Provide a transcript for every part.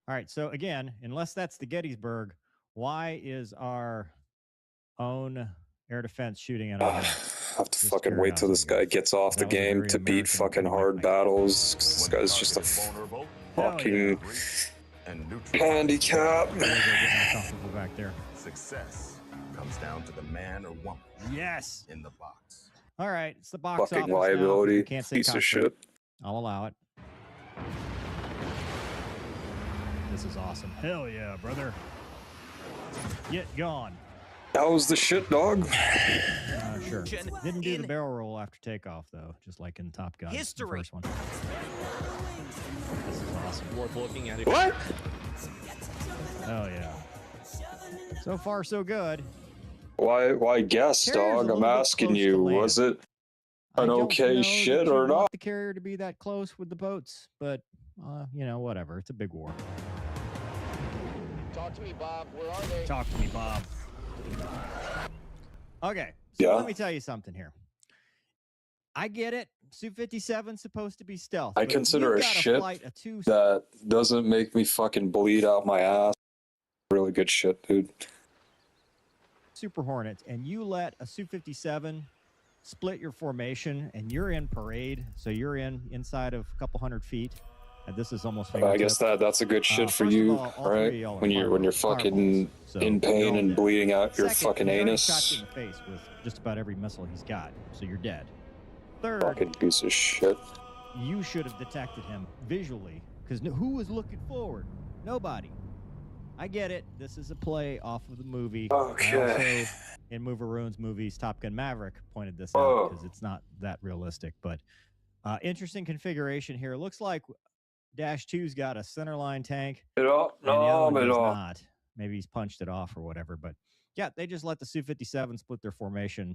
All right, so again, unless that's the Gettysburg, why is our own air defense shooting at our head? I have to fucking wait till this guy gets off the game to beat fucking hard battles. This guy's just a fucking handicap. Back there. Success comes down to the man or woman. Yes. In the box. All right, it's the box fucking office liability. Now. Can't say piece of shit. I'll allow it. This is awesome. Hell yeah, brother. Get gone. That was the shit, dog. Sure. Didn't do the barrel roll after takeoff, though, just like in Top Gun. History. The first one. This is awesome. Worth looking at it. What? Oh, yeah. So far, so good. Why guess, dog? I'm asking you, was it an okay shit or not? The carrier to be that close with the boats, but, you know, whatever. It's a big war. Talk to me, Bob. Where are they? Talk to me, Bob. Okay, so yeah. Let me tell you something here. I get it. Su-57's supposed to be stealth. I consider a ship that doesn't make me fucking bleed out my ass. Really good shit, dude. Super Hornets, and you let a Su-57 split your formation, and you're in parade, so you're inside of a couple hundred feet. And this is almost. I guess that's a good shit for you, right? When you're fucking in pain and bleeding out your fucking anus. Shot you in the face with just about every missile he's got, so you're dead. Third, fucking piece of shit. You should have detected him visually, because who was looking forward? Nobody. I get it. This is a play off of the movie. Okay. Also, in Moveroon's movies, Top Gun Maverick pointed this out because it's not that realistic. But interesting configuration here. Looks like Dash 2's got a centerline tank. Not. Maybe he's punched it off or whatever. But yeah, they just let the Su-57 split their formation.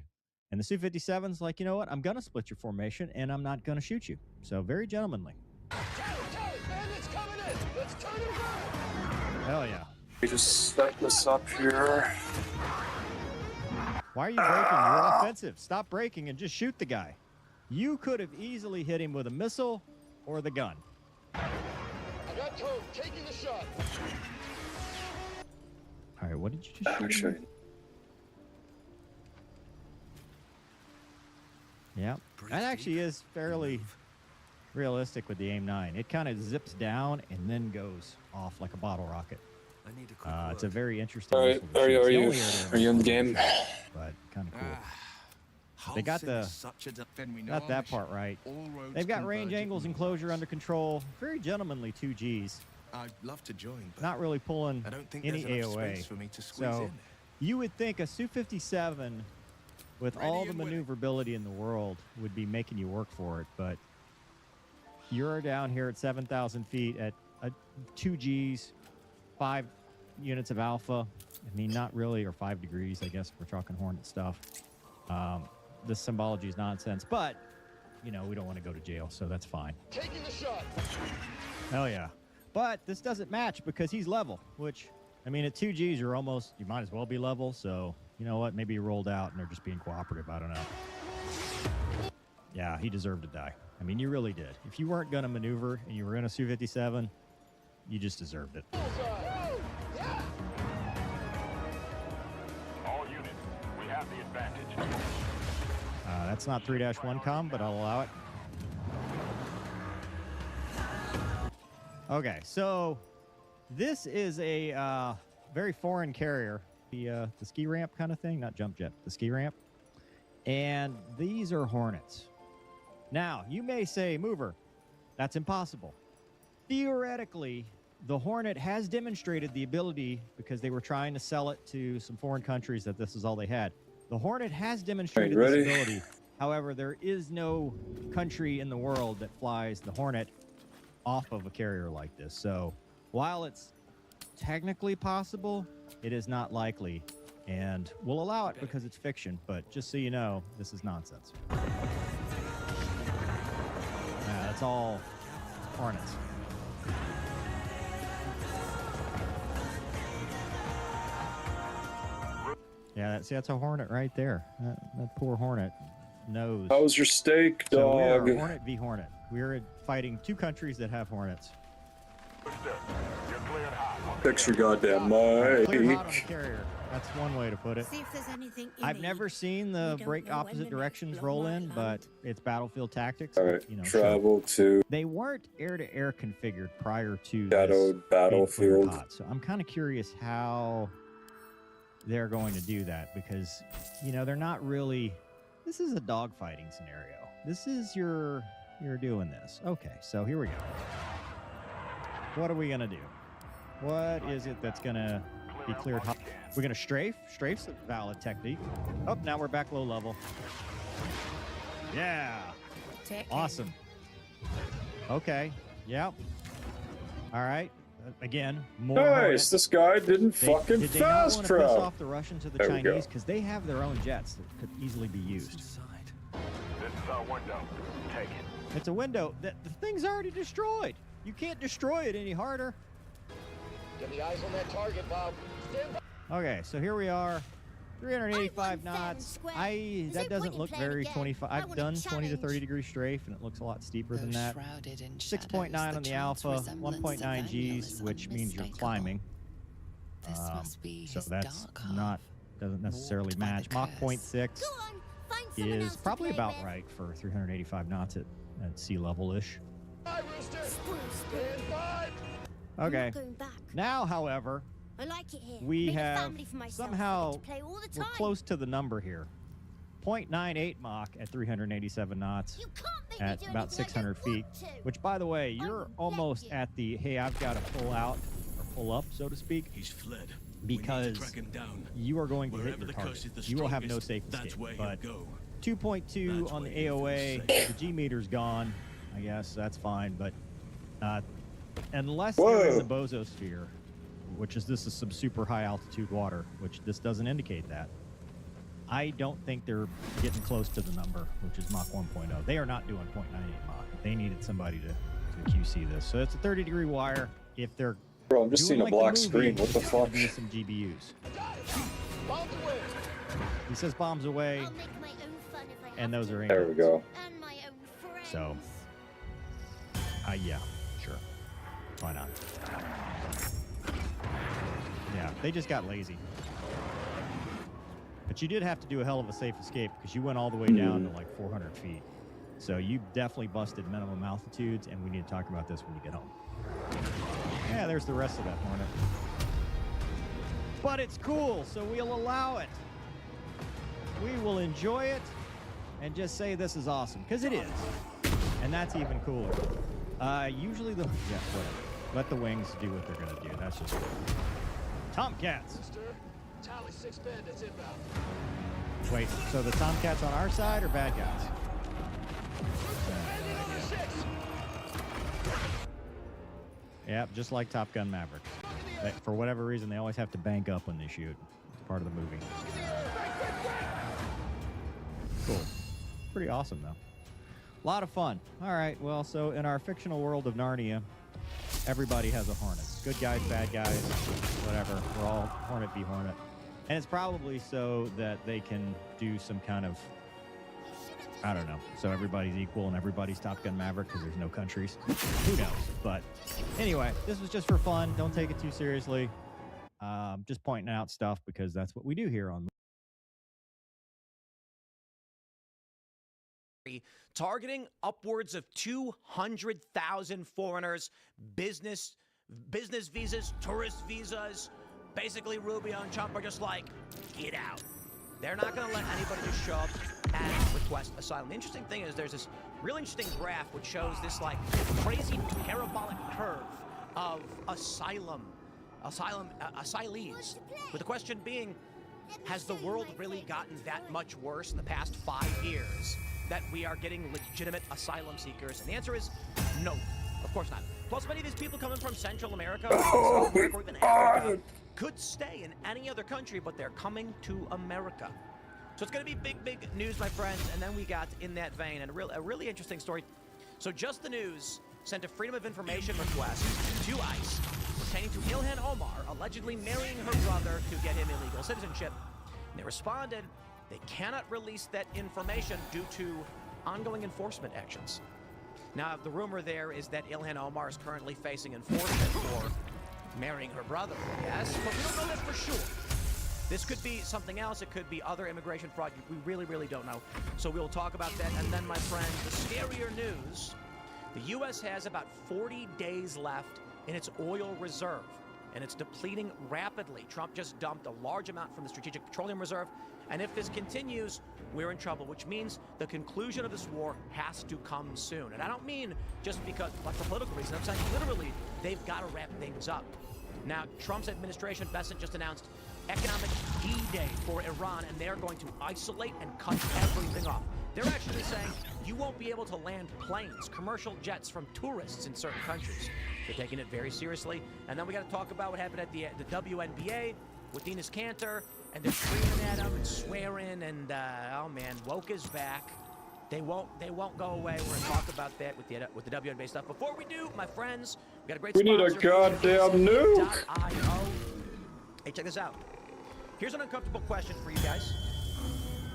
And the Su-57's like, you know what? I'm going to split your formation, and I'm not going to shoot you. So very gentlemanly. Bandits coming in. Let's turn them around. Hell yeah. We just set this up here. Why are you braking? You're offensive. Stop braking and just shoot the guy. You could have easily hit him with a missile or the gun. I got Toad taking the shot. All right, what did you just shoot? Yeah, that actually is fairly realistic with the AIM-9. It kind of zips down and then goes off like a bottle rocket. It's a very interesting. All right, are you in the game? But kind of cool. They got not that part right. They've got range angles and closure under control. Very gentlemanly 2Gs. I'd love to join, but not really pulling I don't think any AOA for me to squeeze in. You would think a Su-57 with all the maneuverability in the world would be making you work for it, but you're down here at 7,000 feet at 2Gs, 5 units of alpha. I mean, not really, or 5 degrees, I guess, if we're talking Hornet stuff. This symbology is nonsense, but, you know, we don't want to go to jail, so that's fine. Taking the shot. Hell yeah. But this doesn't match because he's level, which, I mean, at 2Gs, you might as well be level, so, you know what, maybe he rolled out and they're just being cooperative, I don't know. Yeah, he deserved to die. I mean, you really did. If you weren't going to maneuver and you were in a Su-57, you just deserved it. All units, we have the advantage. That's not 3-1 comm, but I'll allow it. Okay, so this is a very foreign carrier. The ski ramp kind of thing, not jump jet, the ski ramp. And these are Hornets. Now, you may say, Mover, that's impossible. Theoretically, the Hornet has demonstrated the ability, because they were trying to sell it to some foreign countries that this is all they had. The Hornet has demonstrated this ability. However, there is no country in the world that flies the Hornet off of a carrier like this. So while it's technically possible, it is not likely. And we'll allow it because it's fiction. But just so you know, this is nonsense. That's all Hornets. Yeah, that's a Hornet right there. That poor Hornet knows. How was your steak, dog? So we are Hornet v. Hornet. We're fighting 2 countries that have Hornets. You're cleared hot on the Fix your goddamn Clear hot on the mic. carrier. That's one way to put it. See if there's anything I've never seen the don't break know when opposite the directions next roll blow in, might but land. it's battlefield tactics. Alright, You know, sure. travel to They weren't air-to-air configured prior to Shadowed this being cleared Battlefield. hot, so I'm kind of curious how they're going to do that because, you know, they're not really. This is a dogfighting scenario. This is you're doing this. Okay, so here we go. What are we gonna do? What is it that's gonna be cleared hot? We're gonna strafe. Strafe's a valid technique. Oh, now we're back low level. Yeah. Awesome. Okay. Yep. All right. Again, more. Nice, Hornets. this guy didn't fucking Did they not fast want to piss travel. off the Russians or the There we go. Chinese because they have their own jets that could easily be used? This is our window. Take it. It's a window that the thing's already destroyed. You can't destroy it any harder. Get the eyes on that target, Bob. Stand by. Okay, so here we are. 385 I won knots. square. That There's no doesn't point in look playing very again. 25. I I've want a done 20 to challenge. 30 degree strafe, and it looks a lot steeper than that. 6.9 6.9 on the alpha, 1.9 Gs, which means you're climbing. So that's not doesn't necessarily match. Mach 0.6 Go on, find someone else is to probably play about with. right for 385 knots at sea level-ish. Bye, Rooster. Spoil, spoil. Stand by. I'm Okay. not going back. Now, however, I like it here. we Made a have family for myself. I somehow get to play all the we're time. close to the number here. 0.98 Mach at 387 knots. You can't make At me do about anything I 600 don't feet, want to. which, by the way, I you're would almost let you. at the, hey, I've got to pull out or pull up, so to speak, He's fled. because track him down. you are going to hit Wherever your the target. curse is the You will have no strongest, safe that's escape, where but he'll go. 2.2 That's on the where he'll AOA, feel the G meter's gone, I guess, that's fine, but unless Whoa. you're in the bozosphere, which is this is some super high altitude water, which this doesn't indicate that, I don't think they're getting close to the number, which is Mach 1.0. They are not doing 0.98 Mach. They needed somebody to QC this. So it's a 30-degree wire. If they're Bro, I'm just doing seeing a like the black movie, screen. What the it's gonna fuck? be some GBUs. Got it. Bombs away. He says bombs away, I'll make my own fun if I have and those to. are There we go. And my own friends. So, yeah, sure. Why not? Yeah, they just got lazy. But you did have to do a hell of a safe escape because you went all the way down to like 400 feet. So you definitely busted minimum altitudes, and we need to talk about this when you get home. Yeah, there's the rest of that Hornet. But it's cool, so we'll allow it. We will enjoy it and just say this is awesome, because it is. And that's even cooler. Usually the... Yeah, whatever. Let the wings do what they're going to do. That's just... Tomcats. Rooster. Tally 6 bandits inbound. Wait, so the Tomcats on our side are bad guys? Bandit number 6. Yep, just like Top Gun Maverick. But for whatever reason, they always have to bank up when they shoot. It's part of the movie. Cool. Pretty awesome, though. A lot of fun. All right, well, so in our fictional world of Narnia, everybody has a Hornet. Good guys, bad guys, whatever. We're all Hornet v. Hornet. And it's probably so that they can do some kind of, I don't know, so everybody's equal and everybody's Top Gun Maverick because there's no countries. Who knows? But anyway, this was just for fun. Don't take it too seriously. Just pointing out stuff because that's what we do here on targeting upwards of 200,000 foreigners, business visas, tourist visas. Basically, Rubio and Trump are just like, get out. They're not going to let anybody just show up and request asylum. The interesting thing is there's this real interesting graph which shows this like crazy parabolic curve of asylees. With the question being, has the world really gotten that much worse in the past 5 years that we are getting legitimate asylum seekers? And the answer is no, of course not. Plus, many of these people coming from Central America, South America, or even Africa, could stay in any other country, but they're coming to America. So it's going to be big news, my friends. And then we got, in that vein, and a really interesting story. So Just the News sent a Freedom of Information request to ICE pertaining to Ilhan Omar allegedly marrying her brother to get him illegal citizenship. And they responded they cannot release that information due to ongoing enforcement actions. Now, the rumor there is that Ilhan Omar is currently facing enforcement for marrying her brother, yes? But we don't know that for sure. This could be something else. It could be other immigration fraud. We really, really don't know. So we'll talk about that. And then, my friend, the scarier news. The U.S. has about 40 days left in its oil reserve, and it's depleting rapidly. Trump just dumped a large amount from the Strategic Petroleum Reserve, and if this continues, we're in trouble, which means the conclusion of this war has to come soon. And I don't mean just because, like, for political reasons. I'm saying literally, they've got to wrap things up. Now, Trump's administration, Bessent, just announced economic D-Day for Iran, and they're going to isolate and cut everything off. They're actually saying you won't be able to land planes, commercial jets from tourists in certain countries. They're taking it very seriously. And then we got to talk about what happened at the WNBA with Enes Kanter, and they're screaming at him and swearing, and oh man, woke is back. They won't go away. We're gonna talk about that with the WNBA stuff. Before we do, my friends, we got a great We need a sponsor, goddamn nuke. .io. Hey, check this out. Here's an uncomfortable question for you guys.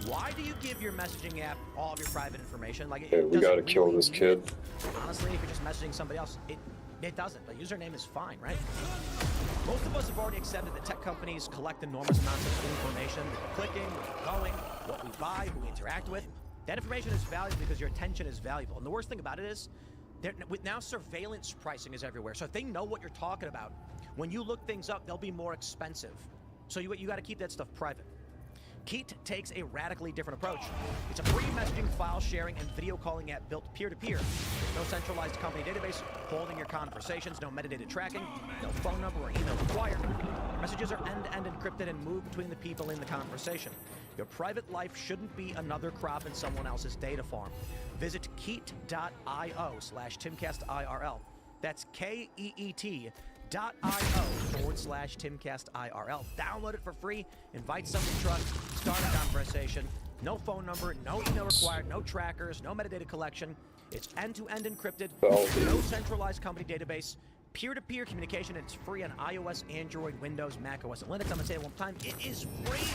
Why do you give your messaging app all of your private information? Like, Hey, we gotta kill this need kid. it. Honestly, if you're just messaging somebody else, it doesn't. The username is fine, right? Most of us have already accepted that tech companies collect enormous amounts of information. That we're clicking, where we're going, what we buy, who we interact with. That information is valuable because your attention is valuable. And the worst thing about it is, with now surveillance pricing is everywhere. So if they know what you're talking about, when you look things up, they'll be more expensive. So you got to keep that stuff private. Keat takes a radically different approach. It's a free messaging, file sharing, and video calling app built peer-to-peer. There's no centralized company database holding your conversations, no metadata tracking, no phone number or email required. Messages are end-to-end encrypted and move between the people in the conversation. Your private life shouldn't be another crop in someone else's data farm. Visit keat.io/TimcastIRL. That's KEET.io/TimcastIRL. Download it for free, invite someone you trust, start a conversation. No phone number, no email required, no trackers, no metadata collection. It's end-to-end encrypted, no centralized company database, peer-to-peer communication, and it's free on iOS, Android, Windows, Mac OS, and Linux. I'm gonna say it one time, it is free.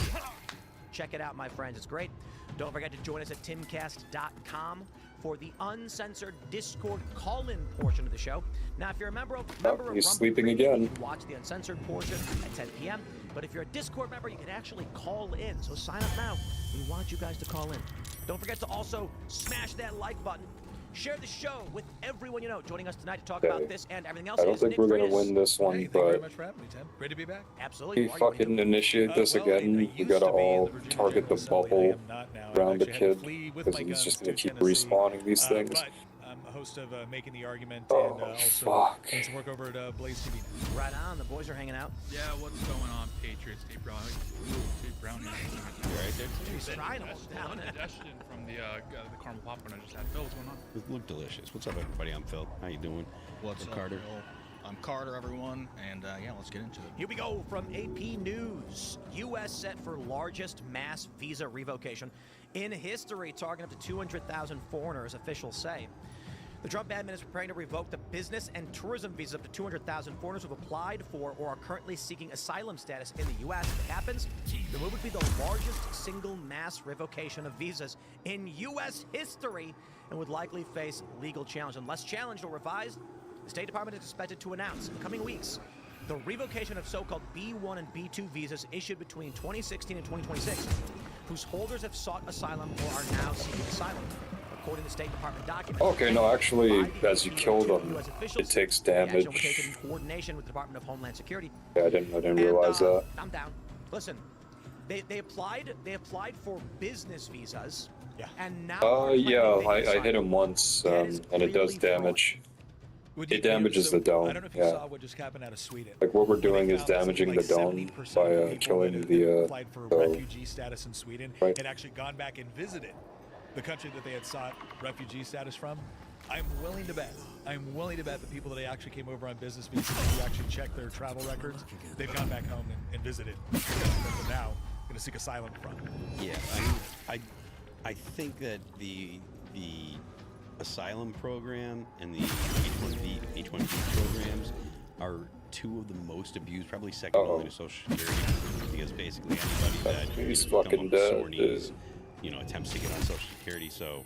Check it out, my friends, it's great. Don't forget to join us at timcast.com for the uncensored Discord call-in portion of the show. Now, if you're a member of he's sleeping again. you can watch the uncensored portion at 10 p.m. But if you're a Discord member, you can actually call in. So sign up now. We want you guys to call in. Don't forget to also smash that like button. Share the show with everyone you know. Joining us tonight to talk about this and everything else. I don't is think Nick we're gonna Freitas. win this one, Hey, thank you very but much for having me, Tim. Great to be back. Absolutely. we Why are you fucking doing- initiate this again. We gotta all target the bubble around the kid, because he's just gonna keep respawning these things. But I'm a host of Making the Argument Oh, and also fuck. doing some work over at Blaze TV. Right on. The boys are hanging out. Yeah, what's going on, Patriots? Dave Brown here. Right there. He's trying to hold down. Digestion from the caramel popcorn I just had. Phil, what's going on? It looked delicious. What's up, everybody? I'm Phil. How you doing? What's I'm up, Carter? Bill? I'm Carter, everyone, and yeah, let's get into it. Here we go from AP News. U.S. set for largest mass visa revocation in history, targeting up to 200,000 foreigners, officials say. The Trump admin is preparing to revoke the business and tourism visas up to 200,000 foreigners who have applied for or are currently seeking asylum status in the U.S. If it happens, the move would be the largest single mass revocation of visas in U.S. history and would likely face legal challenge. Unless challenged or revised, the State Department is expected to announce in the coming weeks the revocation of so-called B1 and B2 visas issued between 2016 and 2026, whose holders have sought asylum or are now seeking asylum. According to State Department documents. Okay, no, actually, as you kill them, it takes damage. The action was taken in coordination with the Department of Homeland Security. Yeah, I didn't realize that. I'm down. Listen, they applied for business visas. Yeah. And now. Yeah, I hit him once, and it does damage. It damages the dome. I don't know if you saw what just happened out of Sweden. Like what we're doing is damaging the dome by killing the applied for refugee status in Sweden right. and actually gone back and visited the country that they had sought refugee status from. I'm willing to bet the people that actually came over on business visas, who actually checked their travel records, they've gone back home and visited that they're now going to seek asylum from. Yeah, I think that the asylum program and the H-1B programs are two of the most abused, probably second only to Social Security, because basically anybody that he's fucking dead, attempts to get on Social Security. So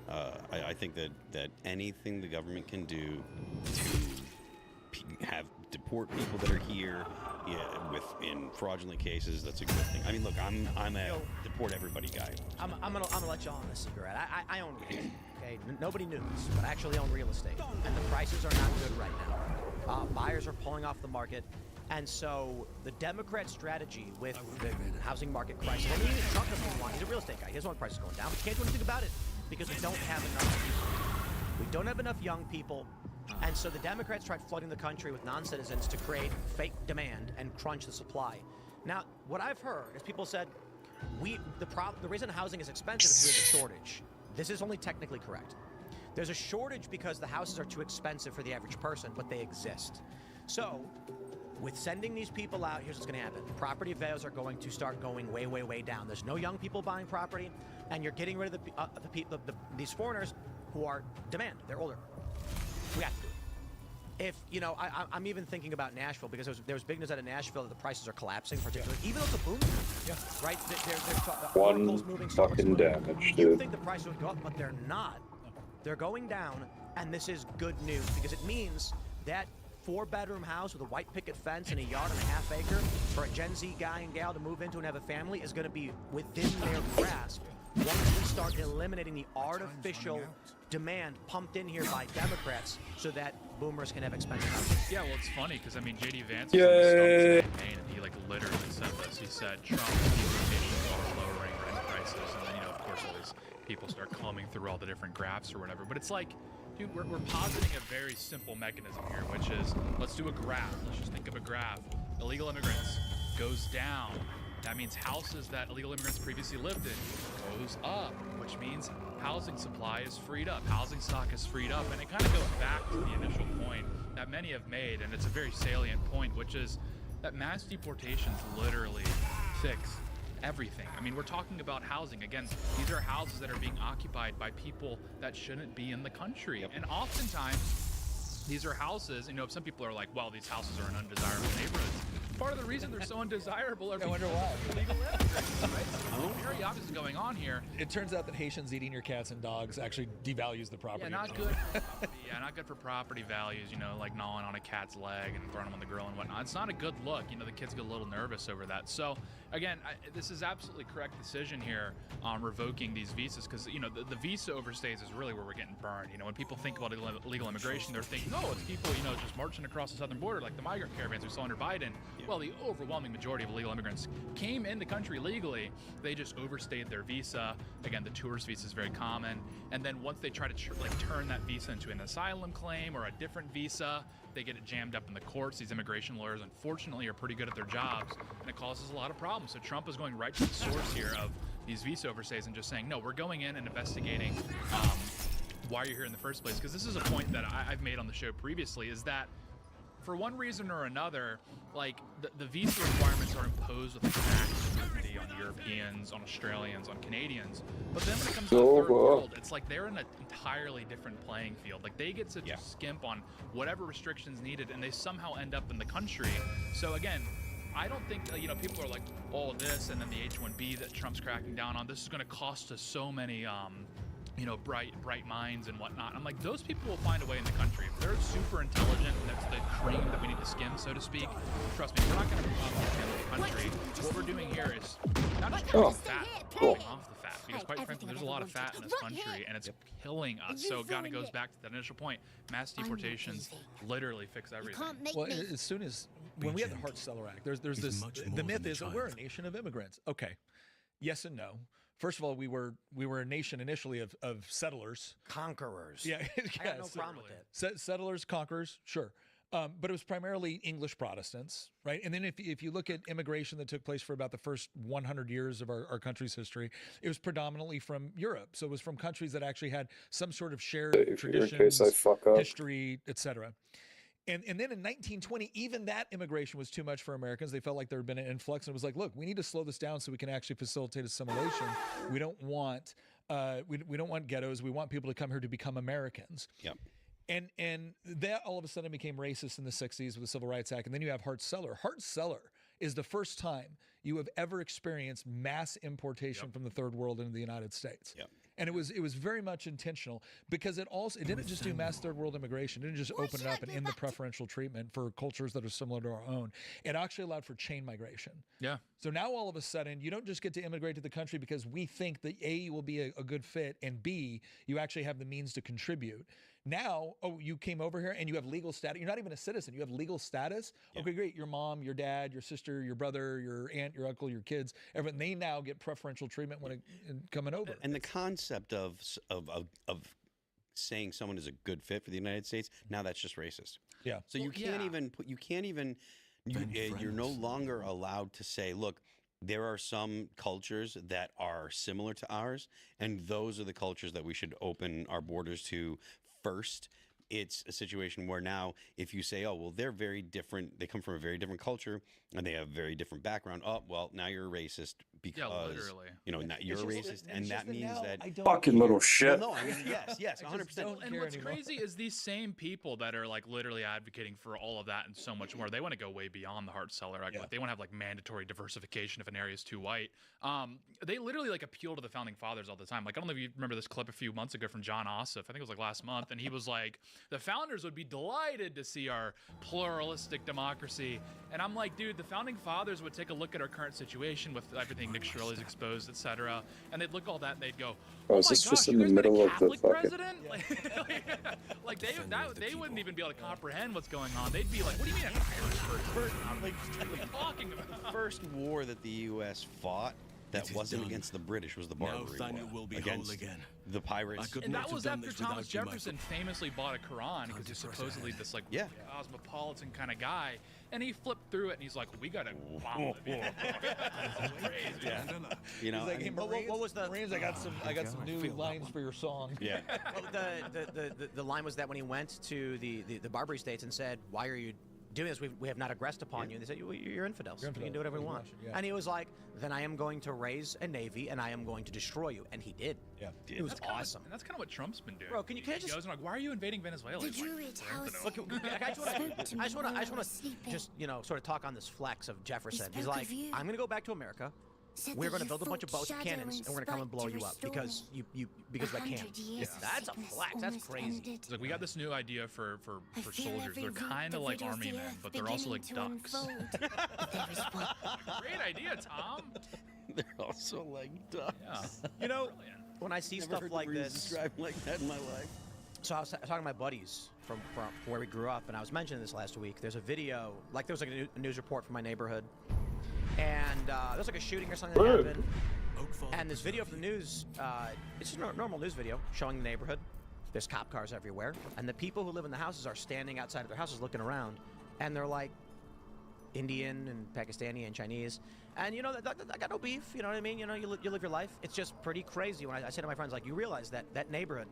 I think that anything the government can do to deport people that are here, in fraudulent cases, that's a good thing. I mean, look, I'm a deport everybody guy. I'm gonna let you on a secret. I own real estate. Okay, nobody knew this, but I actually own real estate, and the prices are not good right now. Buyers are pulling off the market, and so the Democrat strategy with the housing market crisis. I mean, even Trump doesn't want. He's a real estate guy. He doesn't want prices going down, but you can't do anything about it because we don't have enough people. We don't have enough young people. And so the Democrats tried flooding the country with non-citizens to create fake demand and crunch the supply. Now, what I've heard is people said, the reason housing is expensive is we have a shortage. This is only technically correct. There's a shortage because the houses are too expensive for the average person, but they exist. So, with sending these people out, here's what's going to happen. Property values are going to start going way, way, way down. There's no young people buying property, and you're getting rid of these foreigners who are demand. They're older. We have to do it. If, I'm even thinking about Nashville because there was big news out of Nashville that the prices are collapsing, particularly, even though it's a boom. Yeah. Right? One fucking damage, dude. You think the prices would go up, but they're not. They're going down, and this is good news because it means that 4-bedroom house with a white picket fence and a yard and a half acre for a Gen Z guy and gal to move into and have a family is going to be within their grasp once we start eliminating the artificial demand pumped in here by Democrats so that boomers can have expensive houses. Yeah, well, it's funny because, I mean, J.D. Vance was on the Stump's campaign, and he, literally said this. He said Trump is lowering rent prices, and then, of course, all these people start combing through all the different graphs or whatever. But it's like, dude, we're positing a very simple mechanism here, which is, let's do a graph. Let's just think of a graph. Illegal immigrants goes down. That means houses that illegal immigrants previously lived in goes up, which means housing supply is freed up, housing stock is freed up, and it kind of goes back to the initial point that many have made, and it's a very salient point, which is that mass deportations literally fix everything. I mean, we're talking about housing. Again, these are houses that are being occupied by people that shouldn't be in the country. Yep. And oftentimes, these are houses, some people are like, well, these houses are in undesirable neighborhoods. Part of the reason they're so undesirable are because of illegal immigrants, right? Very obvious is going on here. It turns out that Haitians eating your cats and dogs actually devalues the property. Yeah, not good for property. Yeah, not good for property values, like gnawing on a cat's leg and throwing them on the grill and whatnot. It's not a good look. The kids get a little nervous over that. So, again, this is absolutely correct decision here on revoking these visas because, the visa overstays is really where we're getting burned. When people think about illegal immigration, they're thinking, oh, it's people, just marching across the southern border like the migrant caravans we saw under Biden. Well, the overwhelming majority of illegal immigrants came in the country legally. They just overstayed their visa. Again, the tourist visa is very common. And then once they try to turn that visa into an asylum claim or a different visa, they get it jammed up in the courts. These immigration lawyers, unfortunately, are pretty good at their jobs, and it causes a lot of problems. So Trump is going right to the source here of these visa overstays and just saying, no, we're going in and investigating why you're here in the first place. Because this is a point that I've made on the show previously, is that for one reason or another, the visa requirements are imposed with max scrutiny on Europeans, on Australians, on Canadians. But then when it comes to the third world, it's like they're in an entirely different playing field. They get to just skimp on whatever restrictions needed, and they somehow end up in the country. So again, I don't think, people are like, oh, this, and then the H-1B that Trump's cracking down on, this is going to cost us so many, bright minds and whatnot. I'm like, those people will find a way in the country. If they're super intelligent, and that's the cream that we need to skim, so to speak. Trust me, we're not going to the country. What we're doing here is not just trimming fat, taking off the fat, because quite frankly, there's a lot of fat in this country, and it's killing us. So it kind of goes back to that initial point. Mass deportations literally fix everything. Well, as soon as, when we had the Hart-Celler Act, there's this, the myth is that we're a nation of immigrants. Okay, yes and no. First of all, we were a nation initially of settlers. Conquerors. Yeah. I have no problem with it. Settlers, conquerors, sure. But it was primarily English Protestants, right? And then if you look at immigration that took place for about the first 100 years of our country's history, it was predominantly from Europe. So it was from countries that actually had some sort of shared traditions, history, etc. And then in 1920, even that immigration was too much for Americans. They felt like there had been an influx, and it was like, look, we need to slow this down so we can actually facilitate assimilation. We don't want we don't want ghettos. We want people to come here to become Americans. Yep. And that all of a sudden became racist in the 60s with the Civil Rights Act. And then you have Hart-Celler. Hart-Celler is the first time you have ever experienced mass importation from the third world into the United States. Yep. And it was very much intentional because it didn't just do mass third world immigration. It didn't just open it up and end the preferential treatment for cultures that are similar to our own. It actually allowed for chain migration. Yeah. So now all of a sudden, you don't just get to immigrate to the country because we think that A, you will be a good fit, and B, you actually have the means to contribute. Now, oh, you came over here and you have legal status. You're not even a citizen. You have legal status. Yeah. Okay, great. Your mom, your dad, your sister, your brother, your aunt, your uncle, your kids, everyone, they now get preferential treatment when coming over. And the concept of saying someone is a good fit for the United States, now that's just racist. Yeah. So you can't even you're no longer allowed to say, look, there are some cultures that are similar to ours, and those are the cultures that we should open our borders to first. It's a situation where now if you say, oh, well, they're very different, they come from a very different culture and they have a very different background. Oh, well, now you're a racist because, you're a racist. And that means that... Fucking little shit. Well, no, I mean, yes, 100%. And what's crazy is these same people that are like literally advocating for all of that and so much more, they want to go way beyond the hard seller. Like, they want to have like mandatory diversification if an area is too white. They literally like appeal to the founding fathers all the time. Like, I don't know if you remember this clip a few months ago from John Ossoff. I think it was like last month. And he was like, the founders would be delighted to see our pluralistic democracy. And I'm like, dude, the founding fathers would take a look at our current situation with everything Nick Shirley's exposed, etc. And they'd look at all that and they'd go, oh is my this gosh, just you in the guys been middle a of the Catholic fucking... president? Like they wouldn't even be able to comprehend what's going on. They'd be like, what do you mean an Irish person? What are you talking about? The first war that the U.S. fought that wasn't against the British was the Barbary War. Will be against whole again. The pirates. And that was after Thomas Jefferson famously bought a Quran because he's supposedly this like cosmopolitan kind of guy, and he flipped through it and he's like, we gotta bomb it. Yeah. You know, like, hey, what was the Marines? I got some new lines for your song. Yeah. The line was that when he went to the Barbary states and said, why are you doing this? We have not aggressed upon you. And they said, you're infidels. You can do whatever you want. And he was like, then I am going to raise a navy and I am going to destroy you. And he did. Yeah. It was awesome. And that's kind of what Trump's been doing. Bro, can I just... He goes like, why are you invading Venezuela? The Druid house. Look, I just want to sort of talk on this flex of Jefferson. He's like, I'm going to go back to America. We're going to build a bunch of boats and cannons, and we're going to come and blow you up because I can. That's a flex. That's crazy. It's like, we got this new idea for soldiers. They're kind of like army men, but they're also like ducks. Great idea, Tom. They're also like ducks. Yeah. You know, when I see stuff like this, described like that in my life. So I was talking to my buddies from where we grew up, and I was mentioning this last week. There's a video, like there was like a news report from my neighborhood. And there's like a shooting or something that happened. And this video from the news, it's just a normal news video showing the neighborhood. There's cop cars everywhere. And the people who live in the houses are standing outside of their houses looking around. And they're like Indian and Pakistani and Chinese. And, you know, I got no beef. You know what I mean? You know, you live your life. It's just pretty crazy. When I say to my friends, like, you realize that neighborhood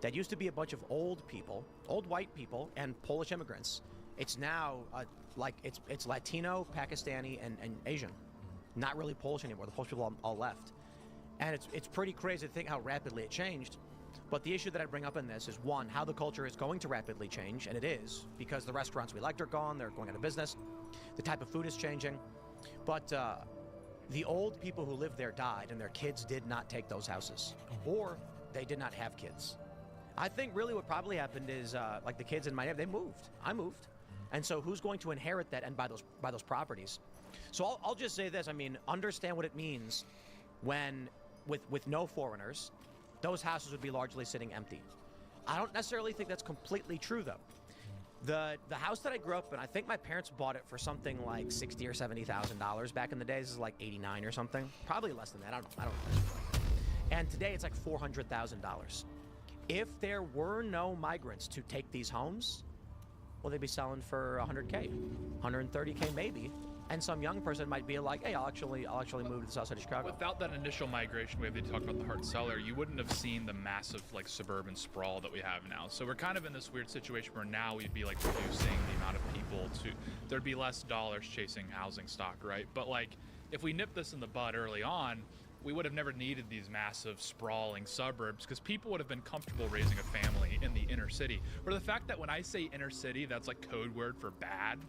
that used to be a bunch of old people, old white people, and Polish immigrants, it's now like it's Latino, Pakistani, and Asian. Not really Polish anymore. The Polish people all left. And it's pretty crazy to think how rapidly it changed. But the issue that I bring up in this is, one, how the culture is going to rapidly change, and it is, because the restaurants we liked are gone, they're going out of business. The type of food is changing. But the old people who lived there died, and their kids did not take those houses. Or they did not have kids. I think really what probably happened is, like the kids in my neighborhood, they moved. I moved. And so who's going to inherit that and buy those properties? So I'll just say this. I mean, understand what it means when, with no foreigners, those houses would be largely sitting empty. I don't necessarily think that's completely true, though. The house that I grew up in, I think my parents bought it for something like $60,000 or $70,000 back in the days. This is like $89,000 or something. Probably less than that. I don't know. And today it's like $400,000. If there were no migrants to take these homes, well, they'd be selling for $100K, $130K maybe. And some young person might be like, hey, I'll actually move to the south side of Chicago. Without that initial migration wave they talked about the hard seller, you wouldn't have seen the massive like suburban sprawl that we have now. So we're kind of in this weird situation where now we'd be like reducing the amount of people there'd be less dollars chasing housing stock, right? But like if we nip this in the bud early on, we would have never needed these massive sprawling suburbs because people would have been comfortable raising a family in the inner city. Or the fact that when I say inner city, that's like code word for bad.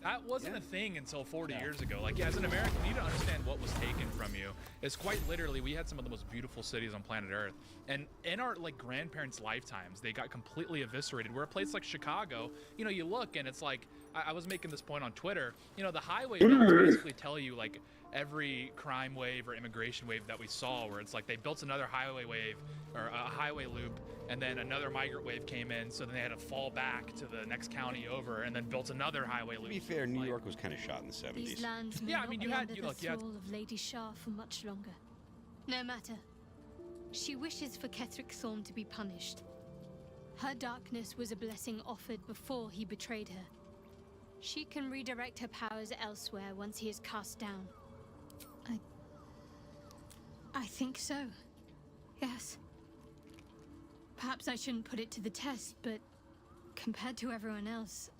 That wasn't a thing until 40 years ago. Like, yeah, as an American, you need to understand what was taken from you. It's quite literally, we had some of the most beautiful cities on planet Earth. And in our like grandparents' lifetimes, they got completely eviscerated. Where a place like Chicago, you know, you look and it's like, I was making this point on Twitter, you know, the highway bills basically tell you like every crime wave or immigration wave that we saw, where it's like they built another highway wave or a highway loop, and then another migrant wave came in, so then they had to fall back to the next county over and then built another highway loop. To be fair, New York was kind of shot in the 70s. These lands may Yeah, I not mean, be you had- under you the look, you had- thrall of Lady Shah for much longer. No matter. She wishes for Ketherick Thorn to be punished. Her darkness was a blessing offered before he betrayed her. She can redirect her powers elsewhere once he is cast down. I think so. Yes. Perhaps I shouldn't put it to the test, but compared to everyone else,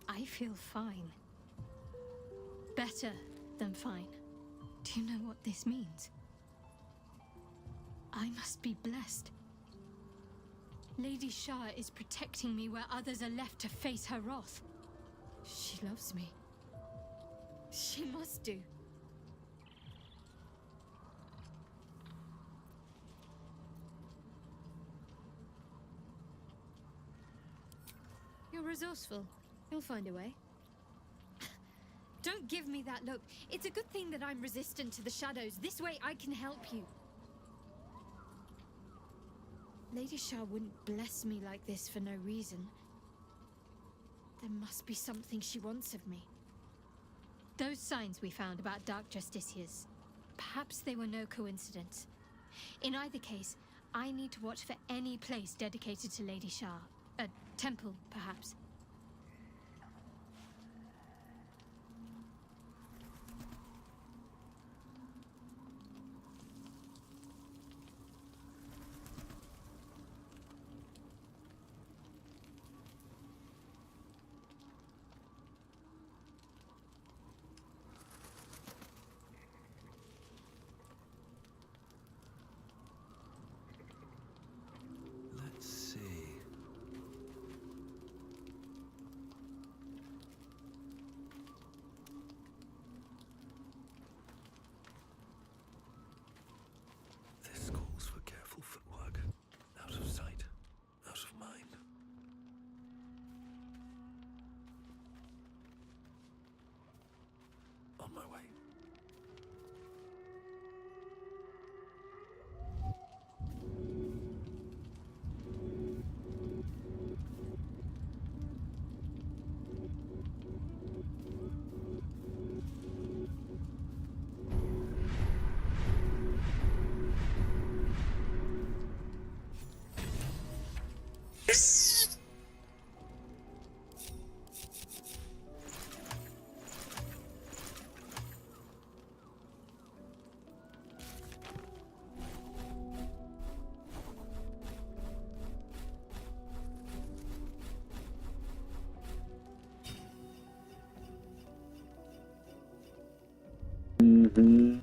I feel fine. Better than fine. Do you know what this means? I must be blessed. Lady Shah is protecting me where others are left to face her wrath. She loves me. She must do. You're resourceful. You'll find a way. Don't give me that look. It's a good thing that I'm resistant to the shadows. This way I can help you. Lady Shah wouldn't bless me like this for no reason. There must be something she wants of me. Those signs we found about Dark Justiciars, perhaps they were no coincidence. In either case, I need to watch for any place dedicated to Lady Shah. A temple, perhaps. Let's see. This calls for careful footwork. Out of sight, out of mind. On my way. Mm-hmm.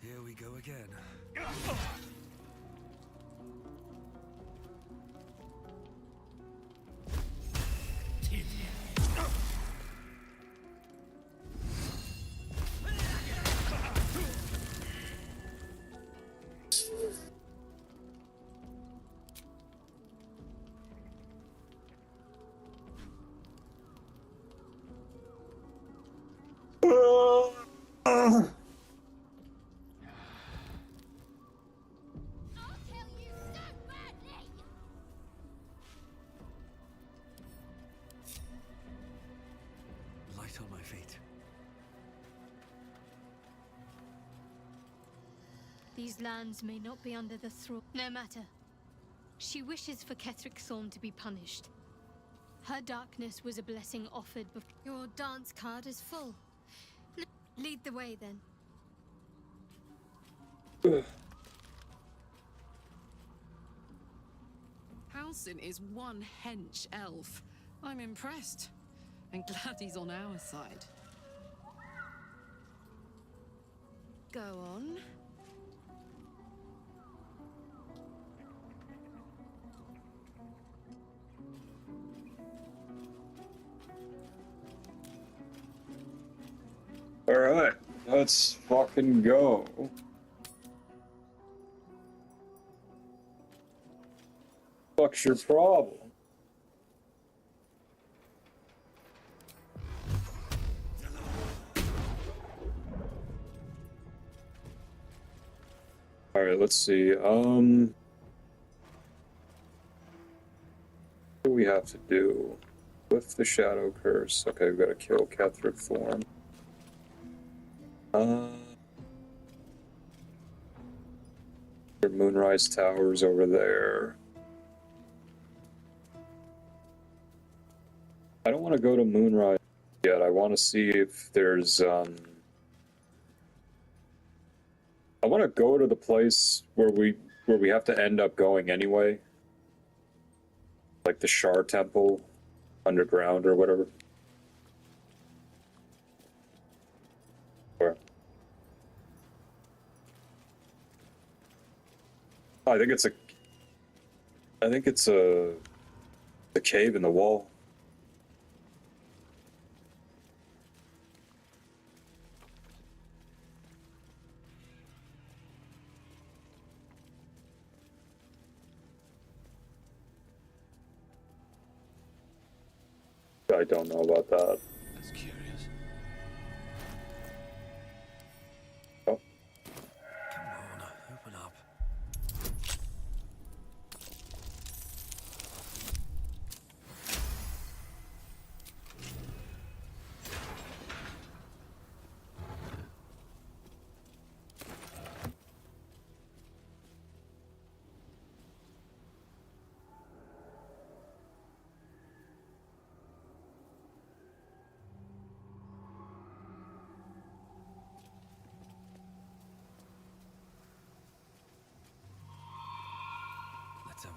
Here we go again. These lands may not be under the thrall. No matter. She wishes for Ketheric Thorn to be punished. Her darkness was a blessing offered before. Your dance card is full. Lead the way, then. Halsin is one hench elf. I'm impressed. And glad he's on our side. Go on. Alright, let's fucking go. Fuck's your problem? Alright, let's see. What do we have to do? Lift the Shadow Curse. Okay, we've got to kill Ketheric Thorn. Moonrise Tower's over there. I don't want to go to Moonrise yet. I want to see if there's, I want to go to the place where we have to end up going anyway. Like the Shar Temple underground or whatever. Where? Oh, I think it's a cave in the wall. I don't know about that. That's curious. Oh. Come on, open up.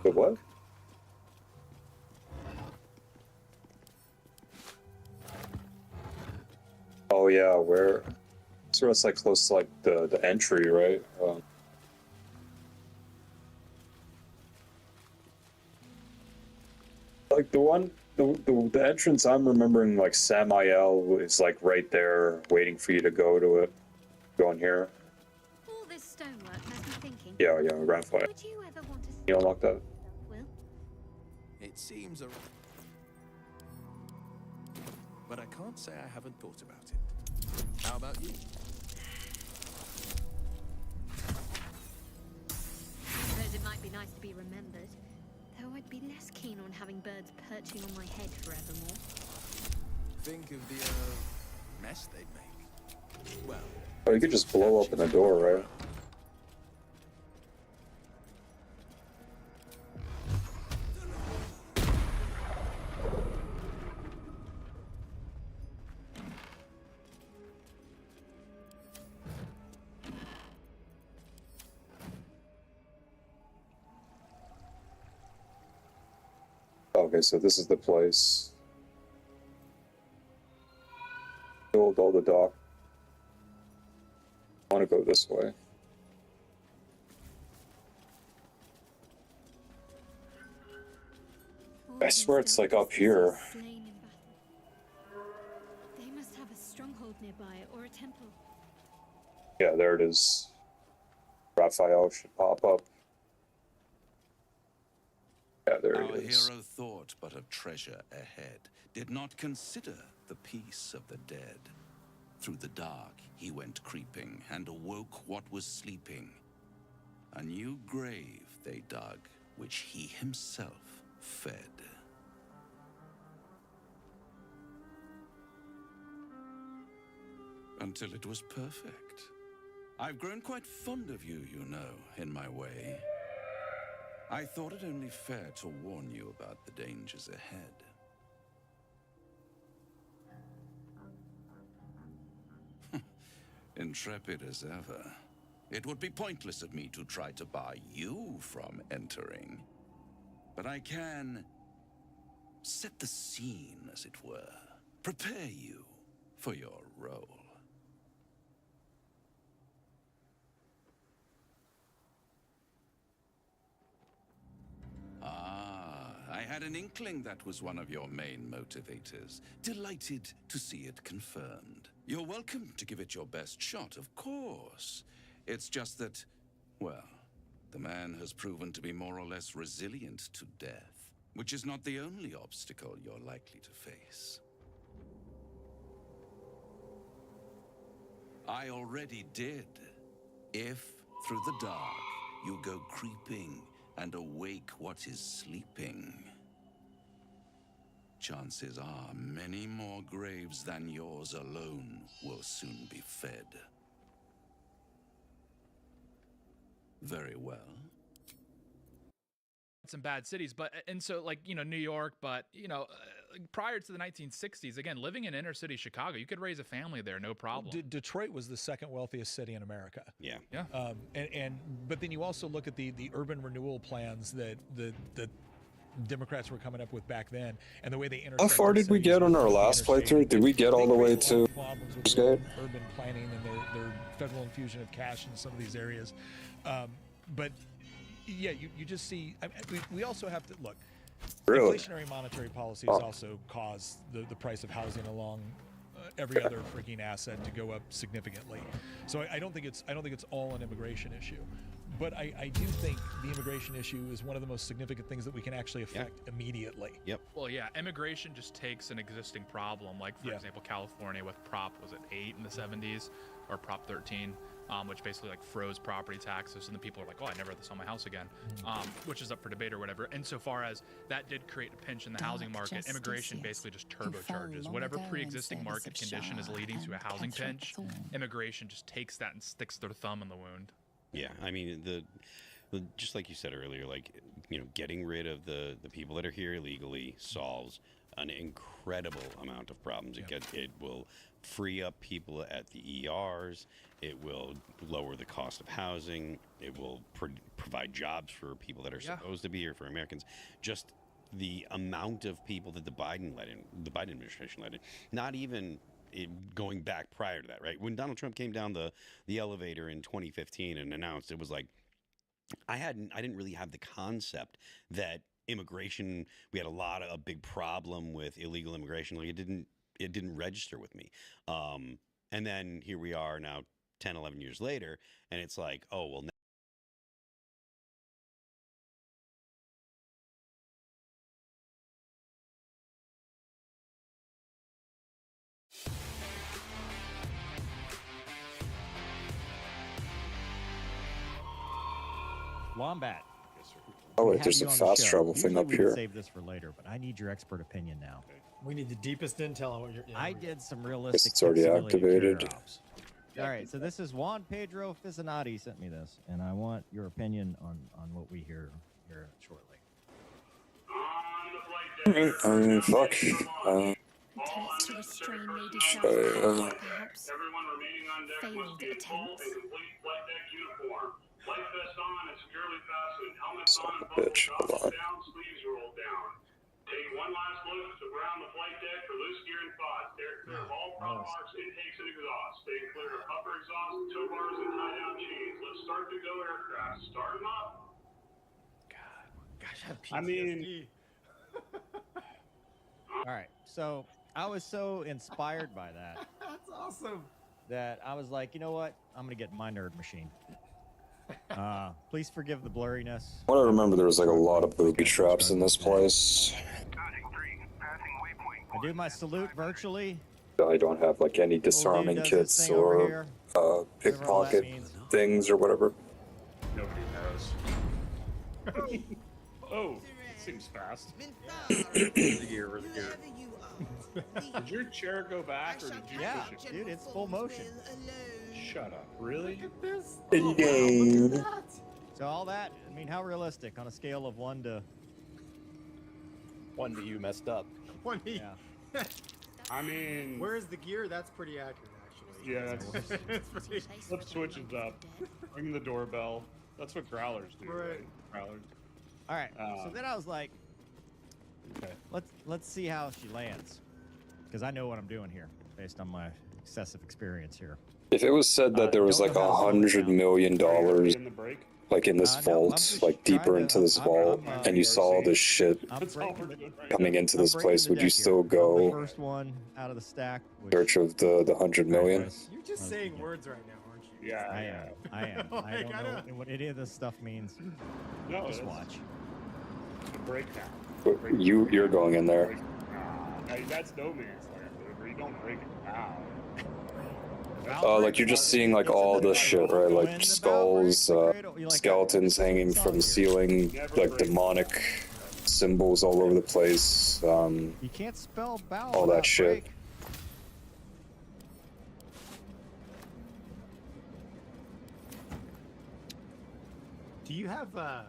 The what? Oh yeah, where? So it's like close to like the entry, right? Like the entrance I'm remembering, like Samael is like right there, waiting for you to go to it. Go in here. All this stonework has me thinking. Yeah, Raphael. Would you ever want to You unlock that? Will? It seems a... But I can't say I haven't thought about it. How about you? Suppose it might be nice to be remembered. Though I'd be less keen on having birds perching on my head forevermore. Think of the mess they'd make. Well... Oh, you could just blow open the door, right? Okay, so this is the place. Build all the dock. I want to go this way. I swear it's like up here. They must have a stronghold nearby or a temple. Yeah, there it is. Raphael should pop up. Yeah, there Our it is. hero thought but of treasure ahead, did not consider the peace of the dead. Through the dark he went creeping, and awoke what was sleeping. A new grave they dug, which he himself fed. Until it was perfect. I've grown quite fond of you, you know, in my way. I thought it only fair to warn you about the dangers ahead. Intrepid as ever. It would be pointless of me to try to bar you from entering. But I can set the scene, as it were. Prepare you for your role. Ah, I had an inkling that was one of your main motivators. Delighted to see it confirmed. You're welcome to give it your best shot, of course. It's just that, well, the man has proven to be more or less resilient to death, which is not the only obstacle you're likely to face. I already did. If, through the dark, you go creeping and awake what is sleeping, chances are many more graves than yours alone will soon be fed. Very well. Some bad cities, but and so like New York, but prior to the 1960s, again, living in inner city Chicago, you could raise a family there, no problem. Detroit was the second wealthiest city in America. Yeah. But then you also look at the urban renewal plans that the Democrats were coming up with back then, and the way they How far did we get on our last playthrough? Did we get all the way to urban planning and their federal infusion of cash in some of these areas? But yeah, you just see. We also have to look. Really? Inflationary monetary policies also cause the price of housing along every other freaking asset to go up significantly. So I don't think it's all an immigration issue. But I do think the immigration issue is one of the most significant things that we can actually affect immediately. Yep. Well, yeah, immigration just takes an existing problem, like for example, California with Prop 8 in the 70s, or Prop 13, which basically like froze property taxes, and the people are like, oh, I never have to sell my house again, which is up for debate or whatever. Insofar as that did create a pinch in the housing market, immigration basically just turbocharges whatever pre-existing market condition is leading to a housing pinch. Immigration just takes that and sticks their thumb in the wound. Yeah, I mean, just like you said earlier, like, getting rid of the people that are here illegally solves an incredible amount of problems. It will free up people at the ERs. It will lower the cost of housing. It will provide jobs for people that are supposed to be here, for Americans. Just the amount of people that the Biden administration let in, not even going back prior to that, right? When Donald Trump came down the elevator in 2015 and announced, it was like, I didn't really have the concept that immigration, we had a big problem with illegal immigration. Like it didn't register with me. And then here we are now 10, 11 years later, and it's like, oh, well, Wombat. Oh wait, there's a fast travel thing up here. Save this for later, but I need your expert opinion now. We need the deepest intel on what you're. I did some realistic. It's already activated. All right, so this is Juan Pedro Fizzanati sent me this, and I want your opinion on what we hear here shortly. Fuck. Attempts to restrain Lady Shah, perhaps. Failed attempts. Life vest on and securely fastened. Helmets Son on of a and buckles bitch. Hold on. down, sleeves rolled down. Take one last look around the flight deck for loose gear and thoughts. They're clear of all prop marks, intakes, and exhaust. Stay clear of upper exhaust, tow bars, and tie-down chains. Let's start to go aircraft. Start them up. Gosh, I have PTSD. I mean, all right. So I was so inspired by that. That's awesome. That I was like, you know what? I'm gonna get my nerd machine. Please forgive the blurriness. What I remember, there was like a lot of booby traps in this place. I do my salute virtually. I don't have like any disarming kits or pickpocket things or whatever. Nobody knows. Oh, seems fast. Where's the gear? Did your chair go back or did you push it? Dude, it's full motion. Shut up. Really? Look at this. In-game. Look at that. So all that, I mean, how realistic on a scale of 1 to... 1 to you messed up. 1 to Yeah. I mean, Where's the gear? That's pretty accurate, actually. yeah, that's It's pretty- flip switches up, ring the doorbell. That's what growlers do, Right. right? Growlers. All right. So then I was like, Okay. let's see how she lands, because I know what I'm doing here based on my excessive experience here. If it was said that there was don't like know how to slow it $100 down. million In the break. like in this No, I'm vault, just like deeper trying to- into this vault, and you saw all this shit I'm That's all breaking we're the- doing right coming now. into I'm this breaking place, the would you deck here. still I'm the go first one out of the stack. in search of the 100 million? You're just saying words right now, aren't you? Yeah, I yeah. am. I am. I Like, don't I know don't- what any of this stuff means. No, Just it's watch. the breakdown. You're going in there. Hey, that's no man's land, Uber. You don't break it down. Like you're just seeing like all this shit, right? Like skulls, skeletons hanging from the ceiling, like demonic symbols all over the place. You can't spell bow All that without shit. break. Do you have the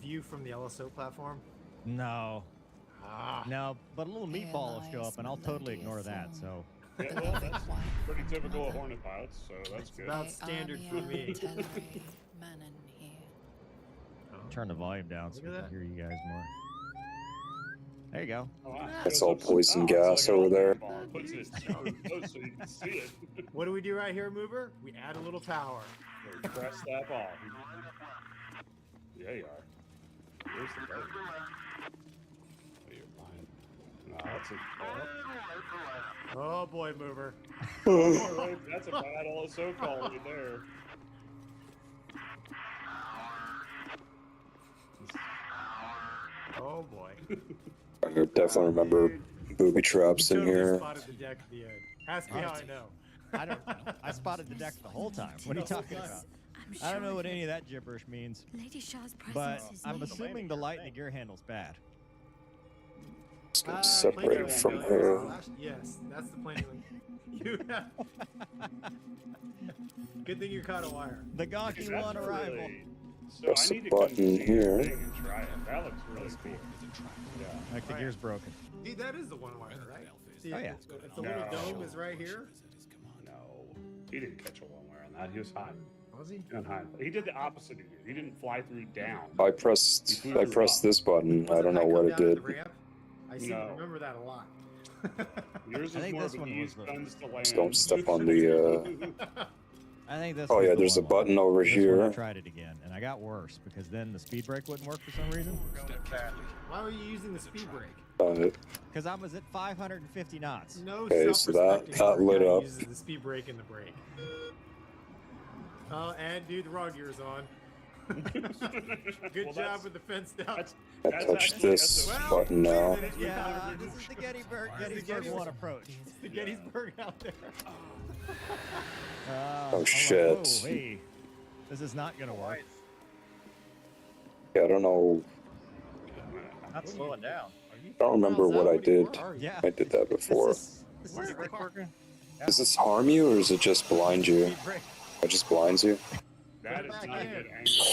view from the LSO platform? No. Ah. No, but a little meatball will show up, and I'll totally ignore that. So. Yeah, well, that's pretty typical of Hornet pilots, so that's good. About standard for me. Turn the volume down so we Look can at hear you guys more. There you go. Oh, wow. That's all poison It's gas like an over old there. ball. Puts it close so you can see it. What do we do right here, Mover? We add a little power. So press that ball. Yeah, you are. Here's the boat. Oh, you're fine. No, that's a Oh boy, Mover. oh, that's a bad LSO call right there. Oh boy. I definitely remember booby traps in Totally here. spotted the deck at the end. Ask me how I know. I don't know. I spotted the deck the whole time. What are you talking about? I don't know what any of that gibberish means. Lady Shah's presence But is I'm needed. assuming the light in the gear handle's bad. Just gonna separate from here. Yes, that's the planing link. You have... Good thing you caught a wire. The Gonky That's one arrival. really- So There's I a need to come button see the here. thing and try it. That looks really cool. Yeah. Like the gear's broken. Dude, that is the one wire, right? See, Oh, yeah. If the little dome is right here. No, he didn't catch a one wire on that. He was high. Was he? On high. He did the opposite of you. He didn't fly through down. I pressed this button. I don't know what it did. I seem to remember that a lot. Yours I is think more this of one an was ease the- guns to land. Just don't step on the. I think this. Oh was yeah, the there's a one. button over This one I here. tried it again, and I got worse because then the speed brake wouldn't work for some reason. Why were you using the speed brake? Because I was at 550 knots. No Okay, so self-respecting that lit guy up. uses the speed brake and the brake. Oh, and dude, the raw gear's on. Good Well, job with the fence down. I touched this button now. Yeah, this is the Gettysburg one approach. It's the Gettysburg out there. Oh, I'm shit. Like, whoa, hey, this is not gonna work. Yeah, I don't know. Not slowing down. I don't remember what I did. Yeah. I did that before. This is working. Does this harm you or does it just blind you? It just blinds you. That is not a good angle.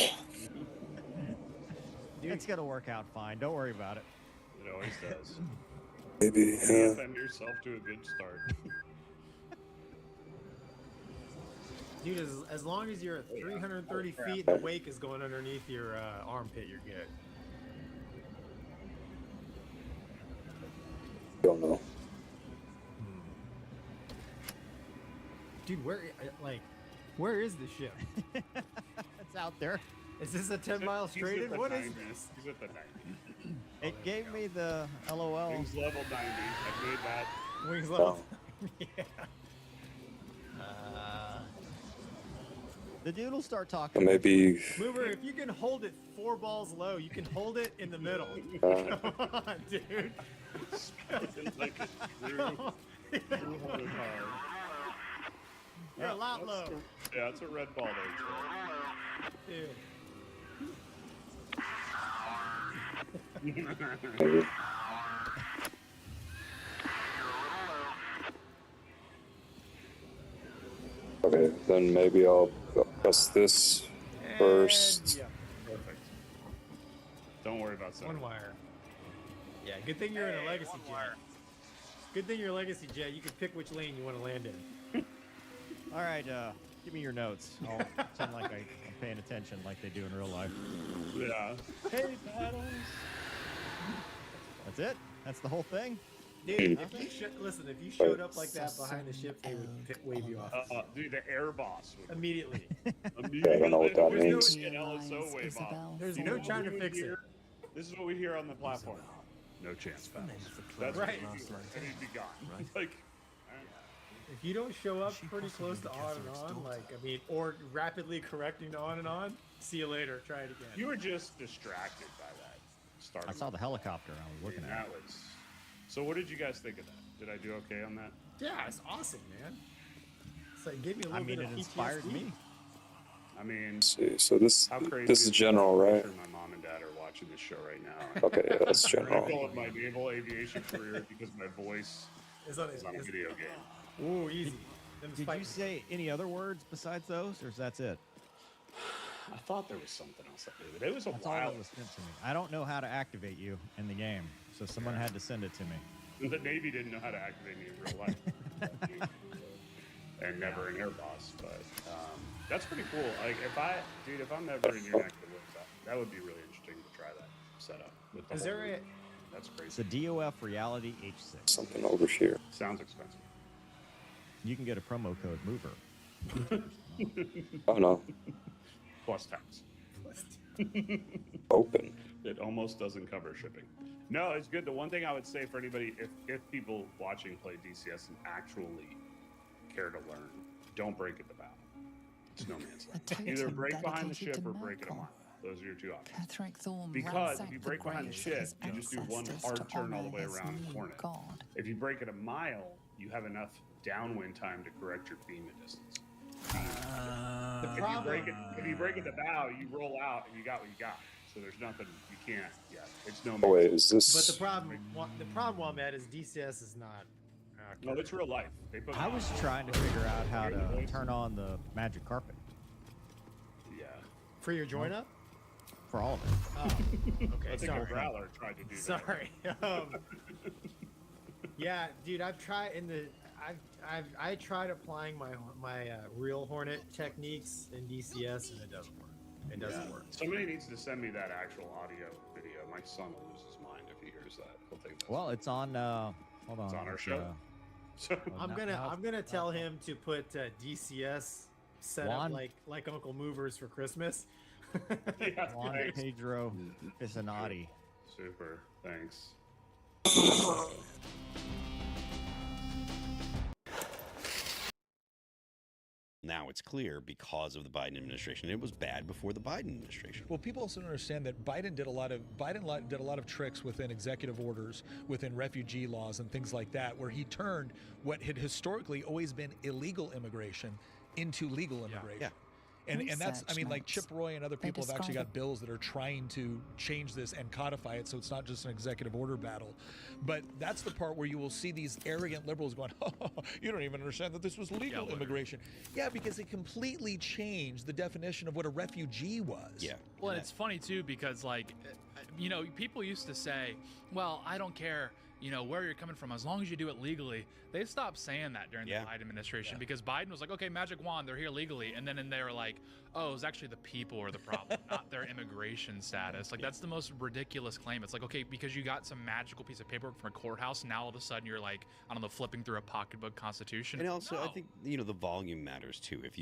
It's gonna work out fine. Don't worry about it. It always does. Maybe. Yeah. Defend yourself to a good start. Dude, as long as you're at 330 feet and the wake is going underneath your armpit, you're good. Don't know. Dude, where is the ship? It's out there. Is this a 10-mile He's straight at in? the What is 90s. this? He's at the 90. It gave me the LOL. Wings level 90. I made that. Wings level. Yeah. The dude will start talking. Maybe. Mover, if you can hold it 4 balls low, you can hold it in the middle. Uh, Come on, dude. Like a true, true Hornet pilot. You're a lot low. Yeah, it's a red ball there. Dude. maybe. Okay, then maybe I'll press this first. Yeah. Perfect. Don't worry about One that. wire. Yeah, good thing you're in a legacy jet. Good thing you're a legacy jet. You can pick which lane you want to land in. All right, give me your notes. I'll pretend like I'm paying attention like they do in real life. Yeah. Hey, Battles. That's it? That's the whole thing? Dude, listen, if you showed up like that behind the ship, they would wave you off. Dude, the air boss. Immediately. I don't know what that means. There's no trying to fix it. This is what we hear on the platform. No chance, Battles. That's right. And he'd be gone. Like, if you don't show up pretty close to on and on, like, I mean, or rapidly correcting to on and on, see you later. Try it again. you were just distracted by that. Start. I saw the helicopter. I was looking at That it. was. So, what did you guys think of that? Did I do okay on that? Yeah, it's awesome, man. It's like, give me a little I mean, bit it of inspired PTSD. me. I mean, Let's see, so this how crazy is general, it? I'm right? sure my mom and dad are watching this show right now. Okay, yeah, that's general. I of my naval aviation career because my voice is on a video game. Ooh, easy. Did you say any other words besides those, or that's it? I thought there was something else I did, but it was a That's all while. that was sent to me. I don't know how to activate you in the game, so someone had to send it to me. The Navy didn't know how to activate me in real life, and never an air boss. But that's pretty cool. Like if I'm ever in your neck of the woods, that would be really interesting to try that setup. With the Is whole there group. That's It's crazy. a DOF Reality H6. Something over here. Sounds expensive. You can get a promo code MOVER. Oh no. Plus tax. Open. It almost doesn't cover shipping. No, it's good. The one thing I would say for anybody, if people watching play DCS and actually care to learn, don't break at the bow. It's no man's land. Either break behind the ship or break at a mile. Those are your two options. Because if you break behind the ship, you just do one hard turn all the way around the Hornet. If you break at a mile, you have enough downwind time to correct your beam distance. If you break at the bow, you roll out and you got what you got. So there's nothing you can't. Yeah, it's no. Oh, wait, is this? But the problem, Wombat, is DCS is not. No, it's real life. I was trying to figure out how to turn on the magic carpet. Yeah. For your join up? For all of it. Oh, okay. I think Sorry. a Growler tried to do that. Sorry. Yeah, dude, I've tried I tried applying my real Hornet techniques in DCS and it doesn't work. It doesn't work. Somebody needs to send me that actual audio video. My son will lose his mind if he hears that. He'll think that's Well, it's on. Hold on. It's on our it's, show. I'm gonna tell him to put DCS set up like Uncle Movers for Christmas. Juan Pedro Pisanati. Super. Thanks. Now it's clear because of the Biden administration. It was bad before the Biden administration. Well, people also understand that Biden did a lot of tricks within executive orders, within refugee laws and things like that, where he turned what had historically always been illegal immigration into legal immigration. Yeah. And that's, I mean, like Chip Roy and other people have actually got bills that are trying to change this and codify it so it's not just an executive order battle. But that's the part where you will see these arrogant liberals going, oh, you don't even understand that this was legal immigration. Yeah, because it completely changed the definition of what a refugee was. Yeah. Well, and it's funny too because, like, you know, people used to say, well, I don't care, you know, where you're coming from as long as you do it legally. They stopped saying that during the Biden administration because Biden was like, okay, magic wand, they're here legally. And then they were like, oh, it's actually the people are the problem, not their immigration status. Like, that's the most ridiculous claim. It's like, okay, because you got some magical piece of paperwork from a courthouse, now all of a sudden you're like, I don't know, flipping through a pocketbook constitution. And also, I think, you know, the volume matters too. If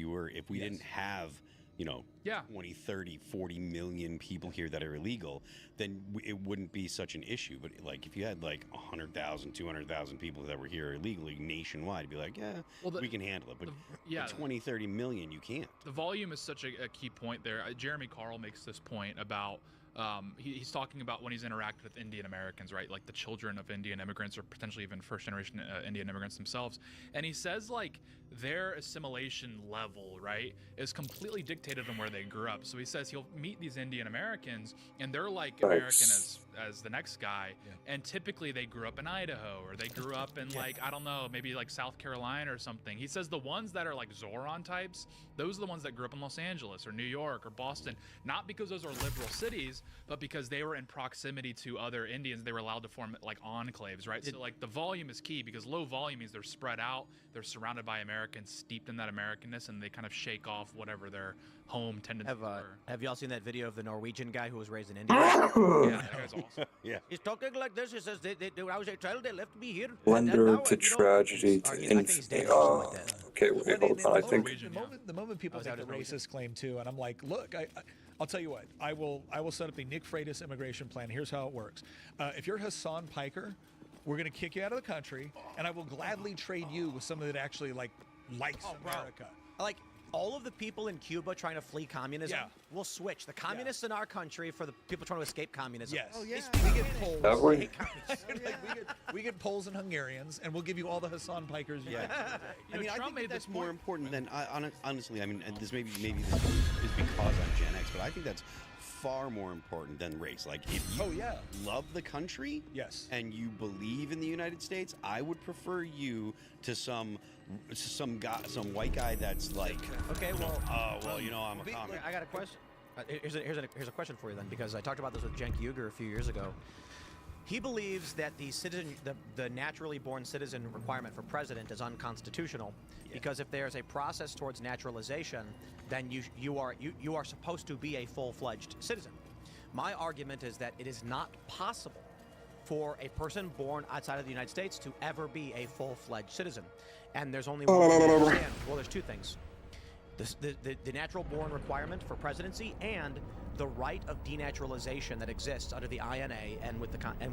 we didn't have, you know, 20, 30, 40 million people here that are illegal, then it wouldn't be such an issue. But like if you had like 100,000, 200,000 people that were here illegally nationwide, it'd be like, we can handle it. But 20, 30 million, you can't. The volume is such a key point there. Jeremy Carl makes this point about He's talking about when he's interacted with Indian Americans, right? Like the children of Indian immigrants or potentially even first generation Indian immigrants themselves. And he says like their assimilation level, right, is completely dictated on where they grew up. So he says he'll meet these Indian Americans and they're like American as the next guy. And typically they grew up in Idaho or they grew up in like, I don't know, maybe like South Carolina or something. He says the ones that are like Zoran types, those are the ones that grew up in Los Angeles or New York or Boston, not because those are liberal cities, but because they were in proximity to other Indians. They were allowed to form like enclaves, right? So like the volume is key, because low volume means they're spread out, they're surrounded by Americans, steeped in that Americanness, and they kind of shake off whatever their home tendencies were. Have y'all seen that video of the Norwegian guy who was raised in India? Yeah, that guy's awesome. Yeah. He's talking like this. He says, when I was a child, they left me here. Blender to tragedy to infinity. Okay, wait, hold on. I think The moment people take a racist claim too, and I'm like, look, I'll tell you what, I will set up the Nick Freitas immigration plan. Here's how it works. If you're Hassan Piker, we're going to kick you out of the country, and I will gladly trade you with somebody that actually likes America. Like all of the people in Cuba trying to flee communism will switch. The communists in our country for the people trying to escape communism. Yes. Oh, yeah. We get Poles. Have we? They hate communists. we get Poles and Hungarians, and we'll give you all the Hassan Pikers. Yeah. I mean, I think that's more important than honestly. I mean, and this maybe this is because I'm Gen X, but I think that's far more important than race. Like, if you love the country, and you believe in the United States, I would prefer you to some white guy that's like, okay, well, you know, I'm a comic. I got a question. Here's a question for you then, because I talked about this with Cenk Uygur a few years ago. He believes that the naturally born citizen requirement for president is unconstitutional, because if there's a process towards naturalization, then you are supposed to be a full-fledged citizen. My argument is that it is not possible for a person born outside of the United States to ever be a full-fledged citizen. And there's only one way to understand. Well, there's two things. The natural born requirement for presidency and the right of denaturalization that exists under the INA and with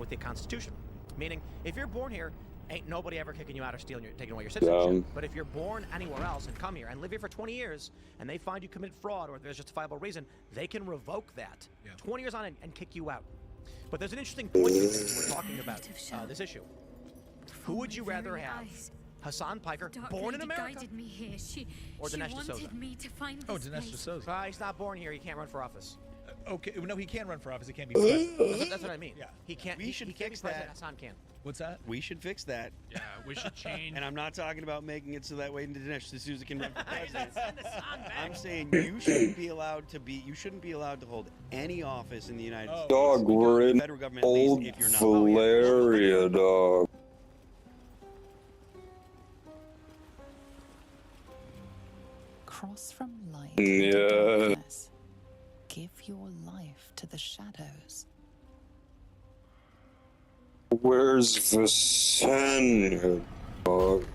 the Constitution. Meaning, if you're born here, ain't nobody ever kicking you out or taking away your citizenship. But if you're born anywhere else and come here and live here for 20 years and they find you committed fraud or there's a justifiable reason, they can revoke that 20 years on and kick you out. But there's an interesting point you made when we're talking about this issue. Who would you rather have? Hassan Piker, born in America, guided me here. or Dinesh D'Souza? Wanted me to find this Dinesh D'Souza. He's not born here. He can't run for office. Okay, no, he can run for office. He can't be president. That's what I mean. Yeah. He can't. We should he can't be fix president. that. Hassan can. What's that? We should fix that. Yeah, we should change. And I'm not talking about making it so that way Dinesh D'Souza can run for president. I'm saying you shouldn't be allowed to hold any office in the United States. Dog, we're in federal government, old at least if you're not. Valeria, dog. Cross from light Yeah. to darkness. Give your life to the shadows. Where's Visenya, dog?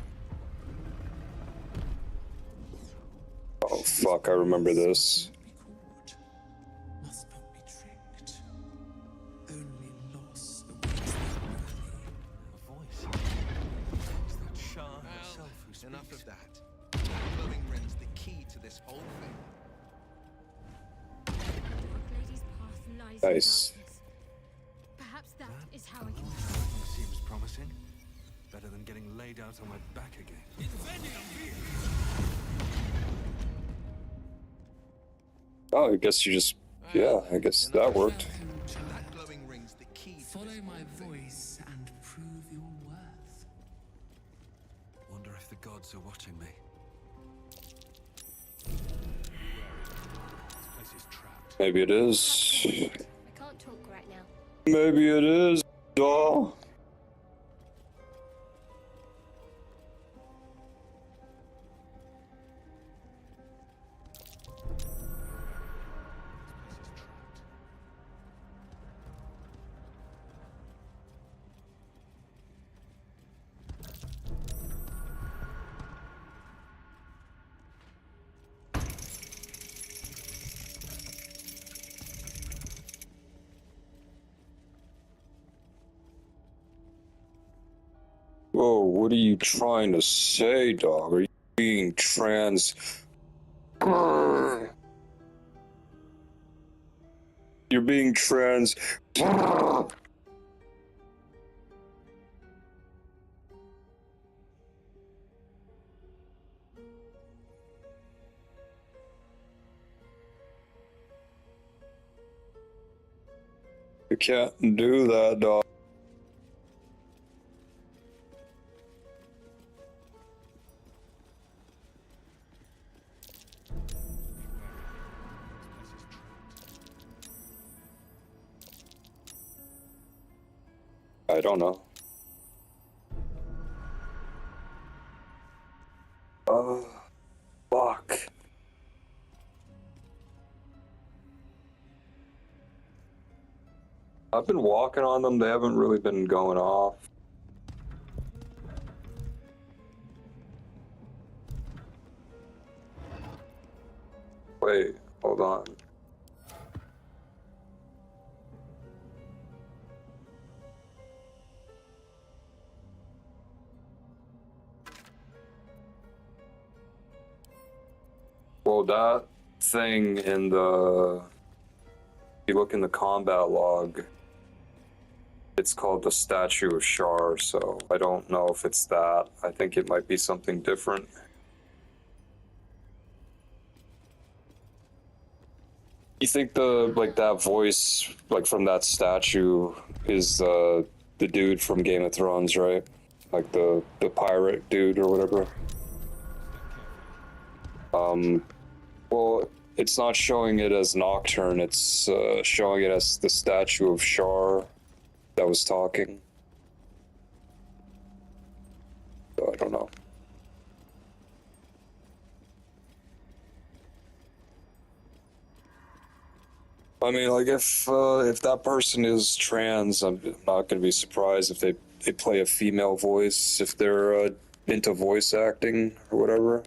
Oh fuck, I remember this. Must not be tricked. Only loss awaits the worthy. A voice. It's that Shah herself who speaks. Enough of that. Glowing rings the key to this whole thing. Lady's path lies Nice. in darkness. Perhaps that is how I can. Seems promising. Better than getting laid out on my back again. Oh, I guess you just, yeah, I guess that worked. That glowing ring's the key. Follow my voice and prove your worth. Wonder if the gods are watching me. This place is trapped. Maybe it is. I can't talk right now. Maybe it is, dog. Whoa, what are you trying to say, dog? Are you being trans? You're you're being trans. You can't do that, dog. I don't know. Fuck. I've been walking on them, they haven't really been going off. Wait, hold on. Well, that thing in the... If you look in the combat log, it's called the Statue of Shar, so I don't know if it's that. I think it might be something different. You think that voice, from that statue is the dude from Game of Thrones, right? Like the pirate dude or whatever? Well, it's not showing it as Nocturne, it's showing it as the Statue of Shar that was talking. So I don't know. I mean, if that person is trans, I'm not gonna be surprised if they play a female voice, if they're into voice acting or whatever.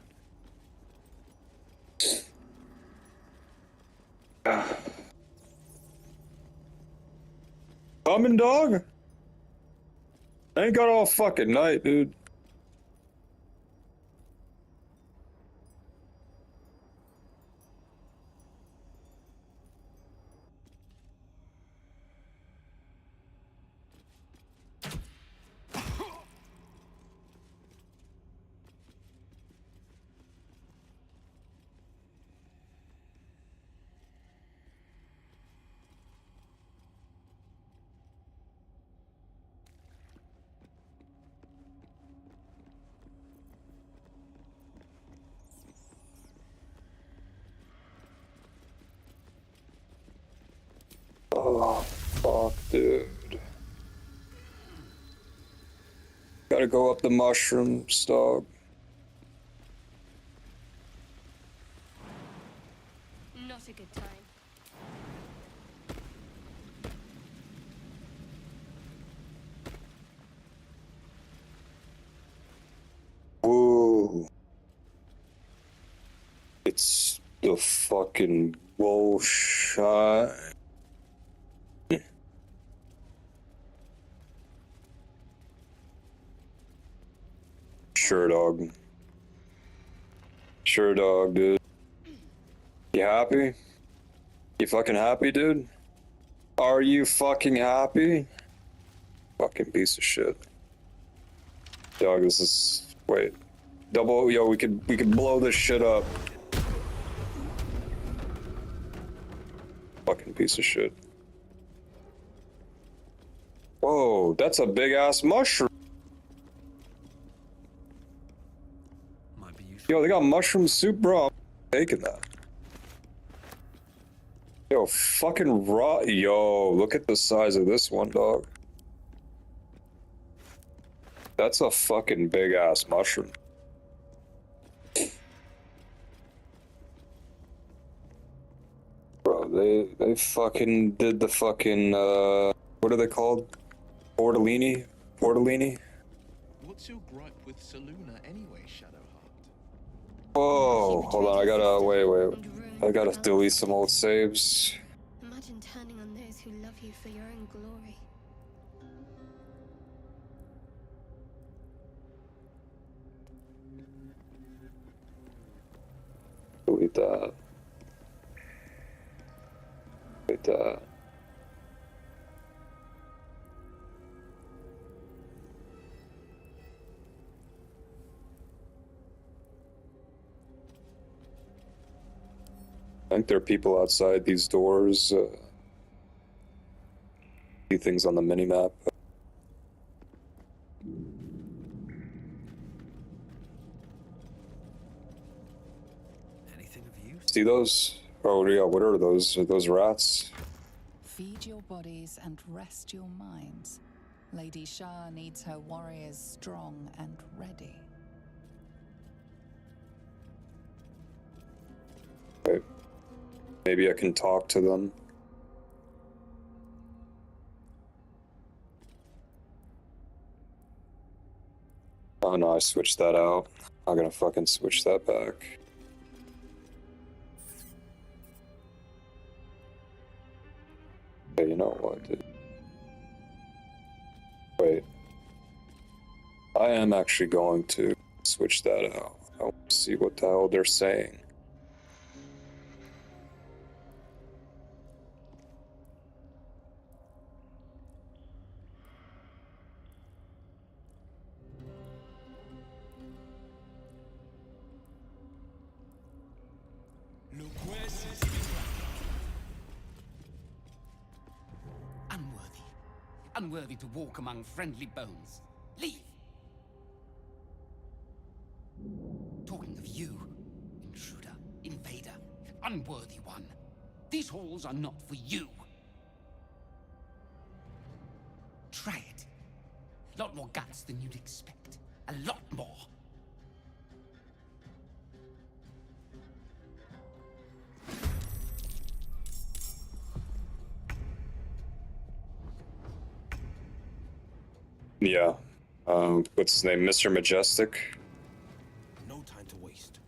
Coming, dog? I ain't got all fucking night, dude. Oh, fuck, dude. Gotta go up the mushrooms, dog. Not a good time. Whoa. It's the fucking bullshit. Sure, dog. Sure, dog, dude. You happy? You fucking happy, dude? Are you fucking happy? Fucking piece of shit. Dog, this is... Wait. Yo, we could blow this shit up. Fucking piece of shit. Whoa, that's a big ass mushroom. Yo, they got mushroom soup, bro. I'm taking that. Yo, fucking raw. Yo, look at the size of this one, dog. That's a fucking big ass mushroom. Bro, they fucking did the fucking, what are they called? Tortellini? Tortellini? What's your gripe with Saluna anyway, Shadowheart? Whoa, hold on, I gotta, wait. I gotta delete some old saves. Imagine turning on those who love you for your own glory. Delete that. Delete that. think there are people outside these doors. See things on the mini-map. Anything of use? See those? Oh yeah, what are those? Are those rats? Feed your bodies and rest your minds. Lady Shah needs her warriors strong and ready. Right. Maybe I can talk to them. Oh no, I switched that out. I'm gonna fucking switch that back. Okay, you know what? Wait. I am actually going to switch that out. I want to see what the hell they're saying. Unworthy. Unworthy to walk among friendly bones. Leave! Talking of you, intruder, invader, unworthy one. These halls are not for you. Try it. Lot more guts than you'd expect. A lot more. Yeah. What's his name? Mr. Majestic? No time to waste.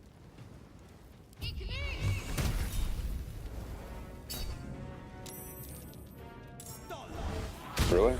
Really?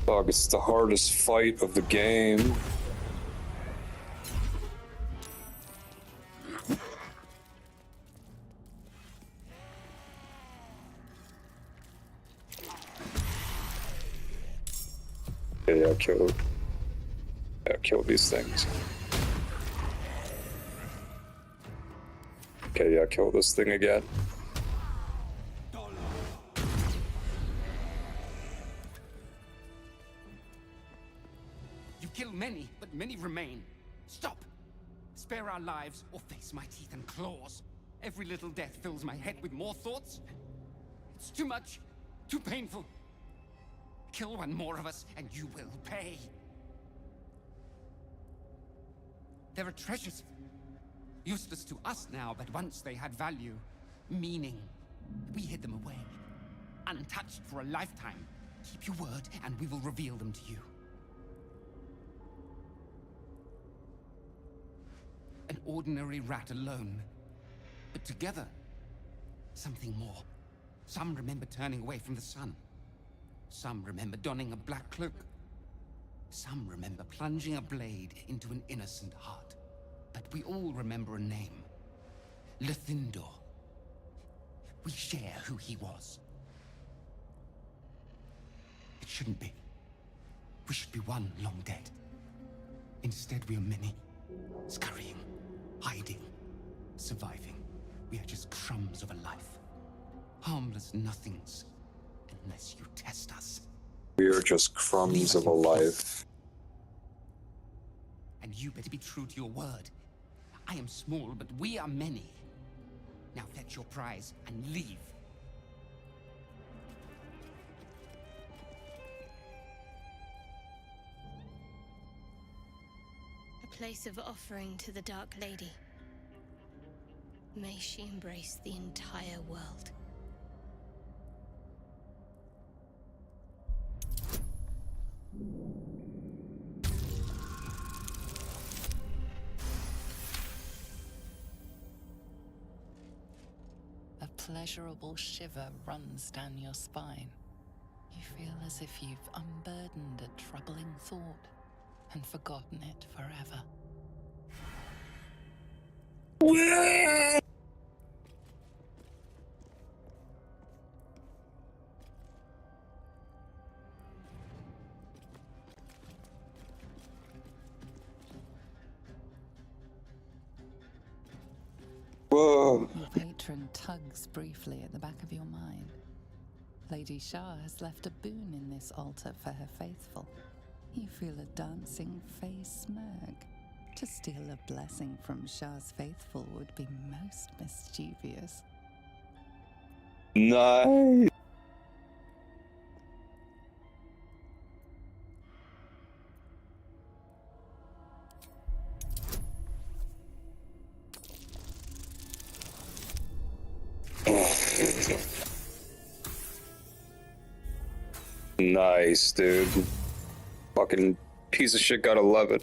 Dog, it's the hardest fight of the game. Yeah, kill these things. Okay, yeah, kill this thing again. You kill many, but many remain. Stop! Spare our lives or face my teeth and claws. Every little death fills my head with more thoughts. It's too much, too painful. Kill one more of us and you will pay. There are treasures. Useless to us now, but once they had value, meaning. We hid them away, untouched for a lifetime. Keep your word and we will reveal them to you. An ordinary rat alone, but together, something more. Some remember turning away from the sun. Some remember donning a black cloak. Some remember plunging a blade into an innocent heart. But we all remember a name. Lithindor. We share who he was. It shouldn't be. We should be one long dead. Instead, we are many. Scurrying, hiding, surviving. We are just crumbs of a life. Harmless nothings. Unless you test us. We are just crumbs of a life. And you better be true to your word. I am small, but we are many. Now fetch your prize and leave. A place of offering to the Dark Lady. May she embrace the entire world. A pleasurable shiver runs down your spine. You feel as if you've unburdened a troubling thought and forgotten it forever. Whoa. Your patron tugs briefly at the back of your mind. Lady Shah has left a boon in this altar for her faithful. You feel a dancing face smirk. To steal a blessing from Shah's faithful would be most mischievous. Nice. Nice, dude. Fucking piece of shit got 11.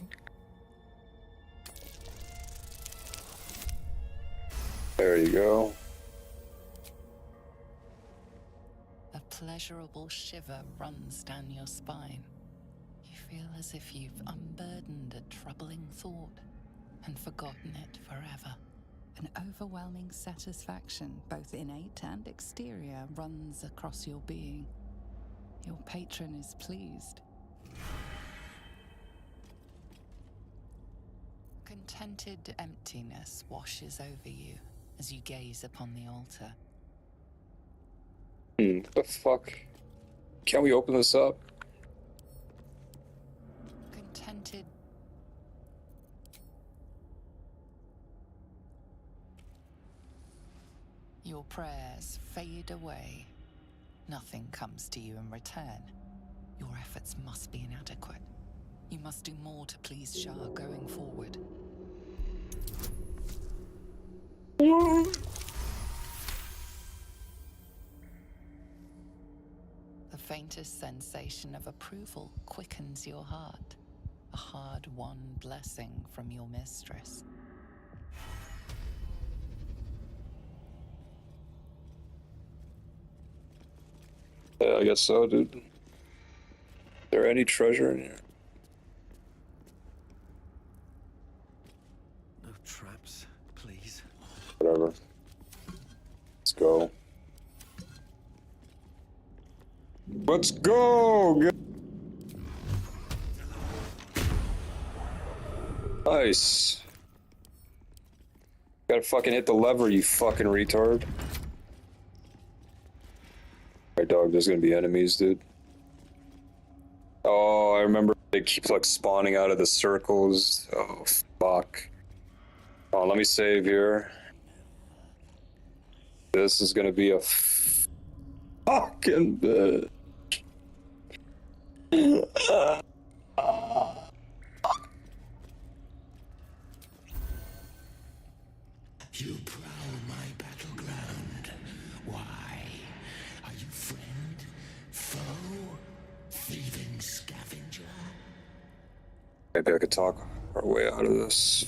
There you go. A pleasurable shiver runs down your spine. You feel as if you've unburdened a troubling thought and forgotten it forever. An overwhelming satisfaction, both innate and exterior, runs across your being. Your patron is pleased. Contented emptiness washes over you as you gaze upon the altar. What the fuck? Can we open this up? Contented. Your prayers fade away. Nothing comes to you in return. Your efforts must be inadequate. You must do more to please Shah going forward. The faintest sensation of approval quickens your heart. A hard-won blessing from your mistress. Yeah, I guess so, dude. Is there any treasure in here? No traps, please. Whatever. Let's go. Let's go! Nice. Gotta fucking hit the lever, you fucking retard. Alright, dog, there's gonna be enemies, dude. Oh, I remember they keep, like, spawning out of the circles. Oh, fuck. Oh, let me save here. This is gonna be a fucking bitch. You prowl my battleground. Why? Are you friend? Foe? Thieving scavenger? Maybe I could talk our way out of this.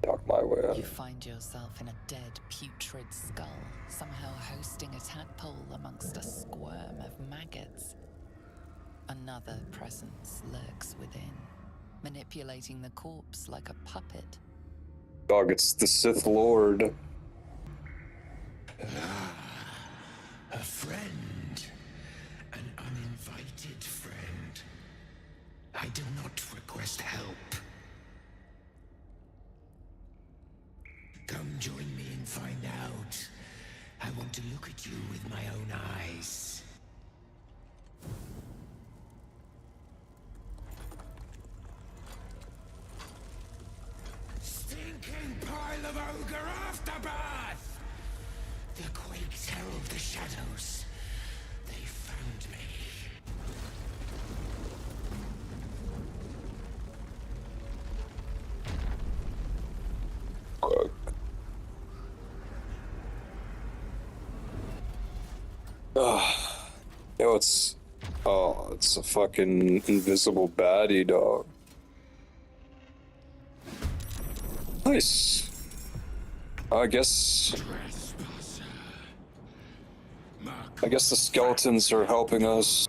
Talk my way out. You find yourself in a dead, putrid skull, somehow hosting a tadpole amongst a squirm of maggots. Another presence lurks within, manipulating the corpse like a puppet. Dog, it's the Sith Lord. A friend. An uninvited friend. I do not request help. Come join me and find out. I want to look at you with my own eyes. Stinking pile of ogre aftermath! The quakes herald the shadows. They found me. Yo, it's... Oh, it's a fucking invisible baddie, dog. Nice. I guess... Trespasser. Mark I guess the skeletons are helping us.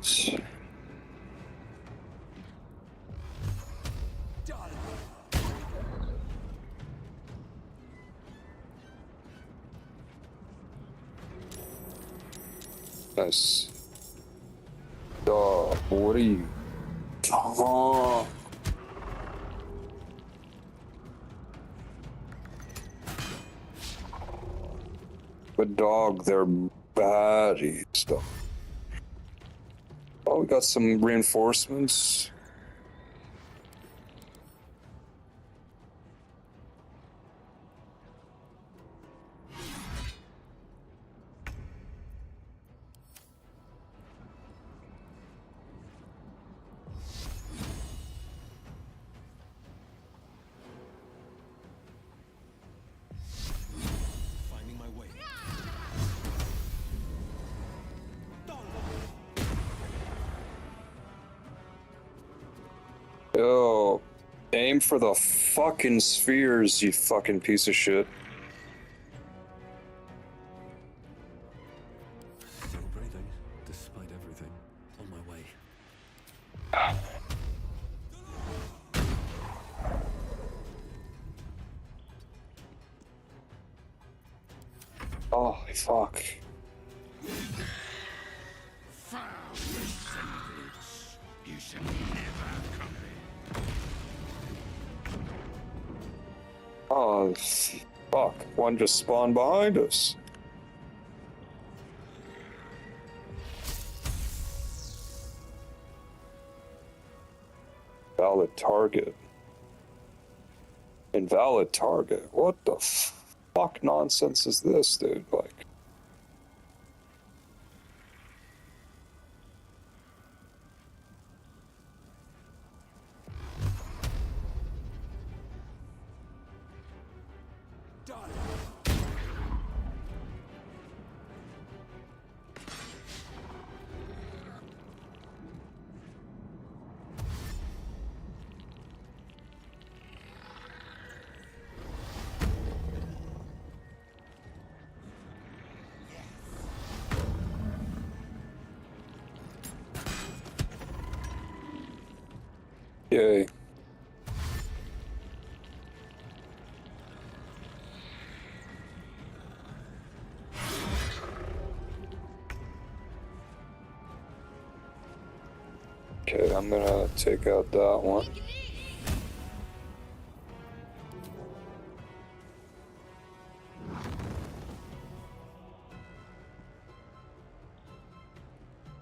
Nice. What are you? Oh. But dog, they're baddies. Dog. Oh, we got some reinforcements. Finding my way. Yo, aim for the fucking spheres, you fucking piece of shit. Still breathing, despite everything. On my way. Oh, fuck. Foul descendants, you shall never come Oh, fuck. One just spawned behind us. Valid target. Invalid target. What the fuck nonsense is this, dude? Like. Yay. Okay, I'm gonna take out that one.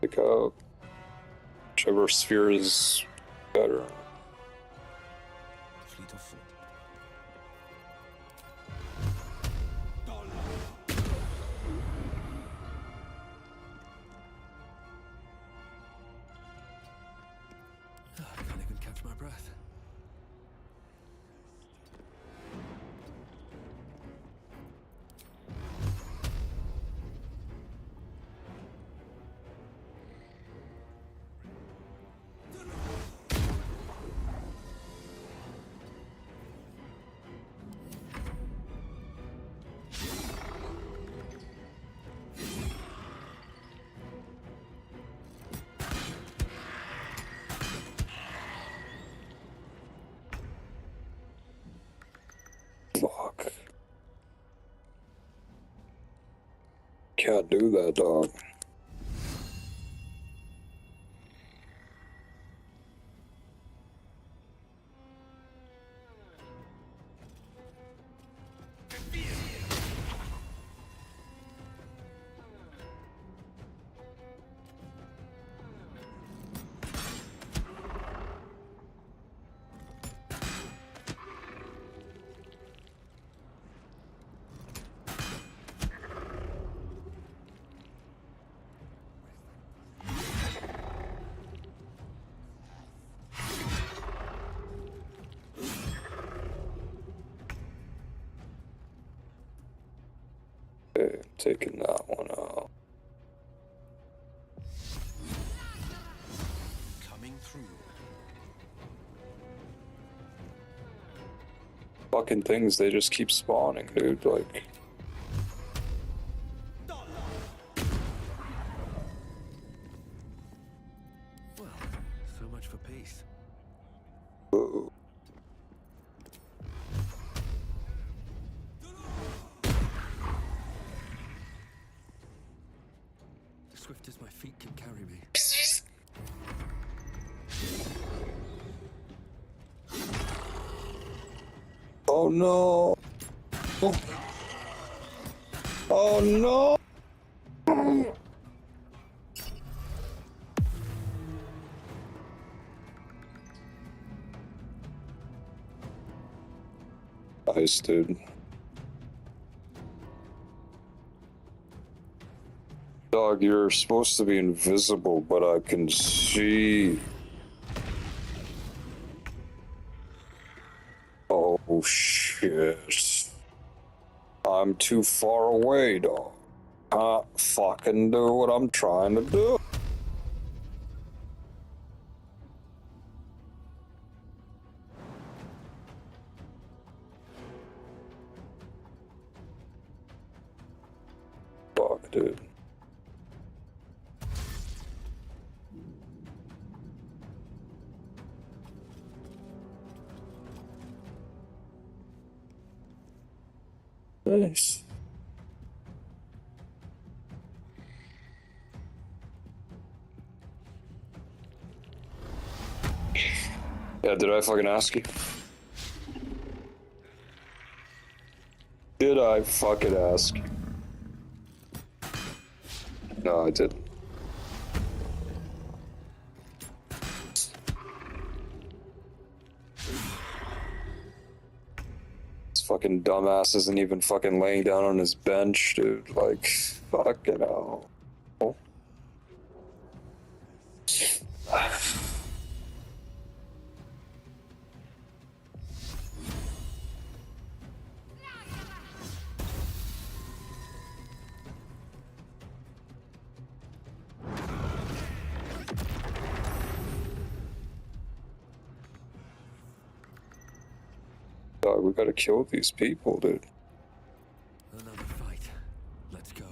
Pick out whichever sphere is better. Fleet of foot. I can't even catch my breath. Fuck. Can't do that, dog. Okay, taking that one out. Coming through. Fucking things, they just keep spawning, dude. Like. swift as my feet can carry me. Oh no! Oh no! Nice, dude. Dog, you're supposed to be invisible, but I can see. Oh shit. I'm too far away, dog. Can't fucking do what I'm trying to do. Fuck, dude. Nice. Yeah, did I fucking ask you? Did I fucking ask? No, I didn't. This fucking dumbass isn't even fucking laying down on his bench, dude. Like, fucking hell. Dog, we gotta kill these people, dude. Another fight. Let's go.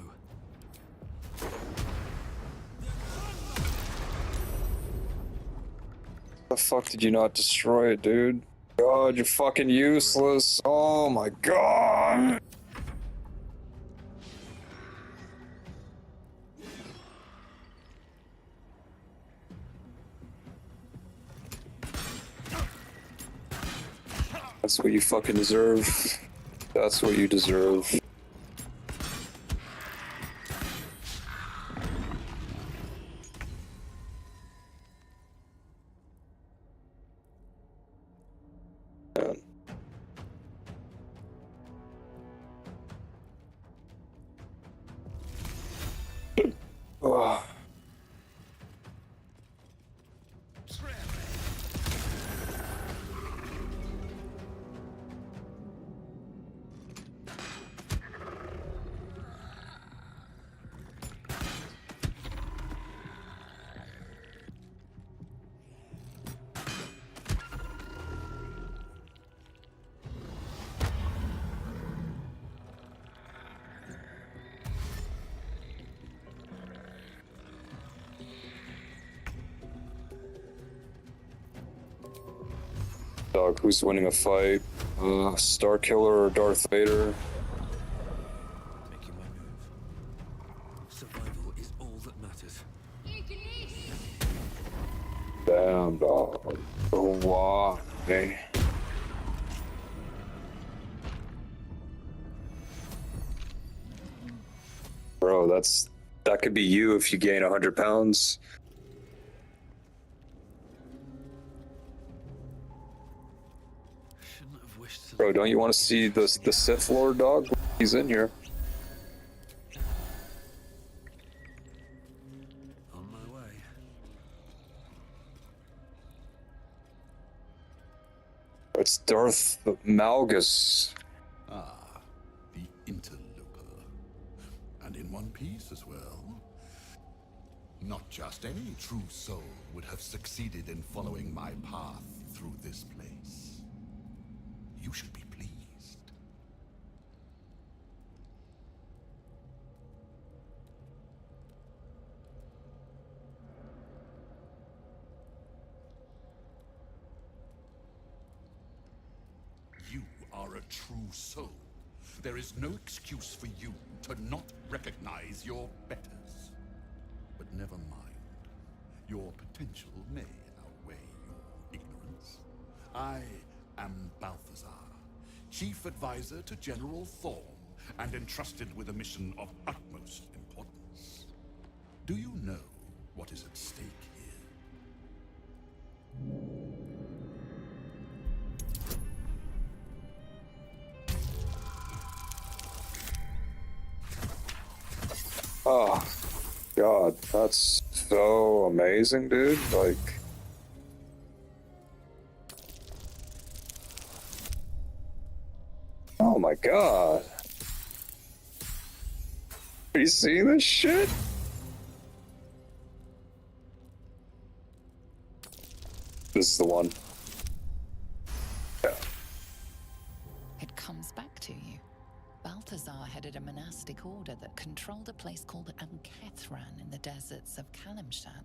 The fuck did you not destroy it, dude? God, you're fucking useless. Oh my god. That's what you fucking deserve. That's what you deserve. Man. Ugh. Dog, who's winning a fight? Star Killer or Darth Vader? Making my move. Survival is all that matters. Damn, dog. Why? Bro, that could be you if you gain 100 pounds. Bro, don't you want to see the Sith Lord, dog? He's in here. On my way. It's Darth Malgus. Ah, the interloper. And in one piece as well. Not just any true soul would have succeeded in following my path through this place. You should be pleased. You are a true soul. There is no excuse for you to not recognize your betters. never mind. Your potential may outweigh your ignorance. I am Balthazar, Chief Advisor to General Thorm, and entrusted with a mission of utmost importance. Do you know what is at stake here? Oh, God, that's so amazing, dude. Like, oh my God. Are you seeing this shit? This is the one. Yeah. It comes back to you. Balthazar headed a monastic order that controlled a place called Al-Kethran in the deserts of Kalimshan,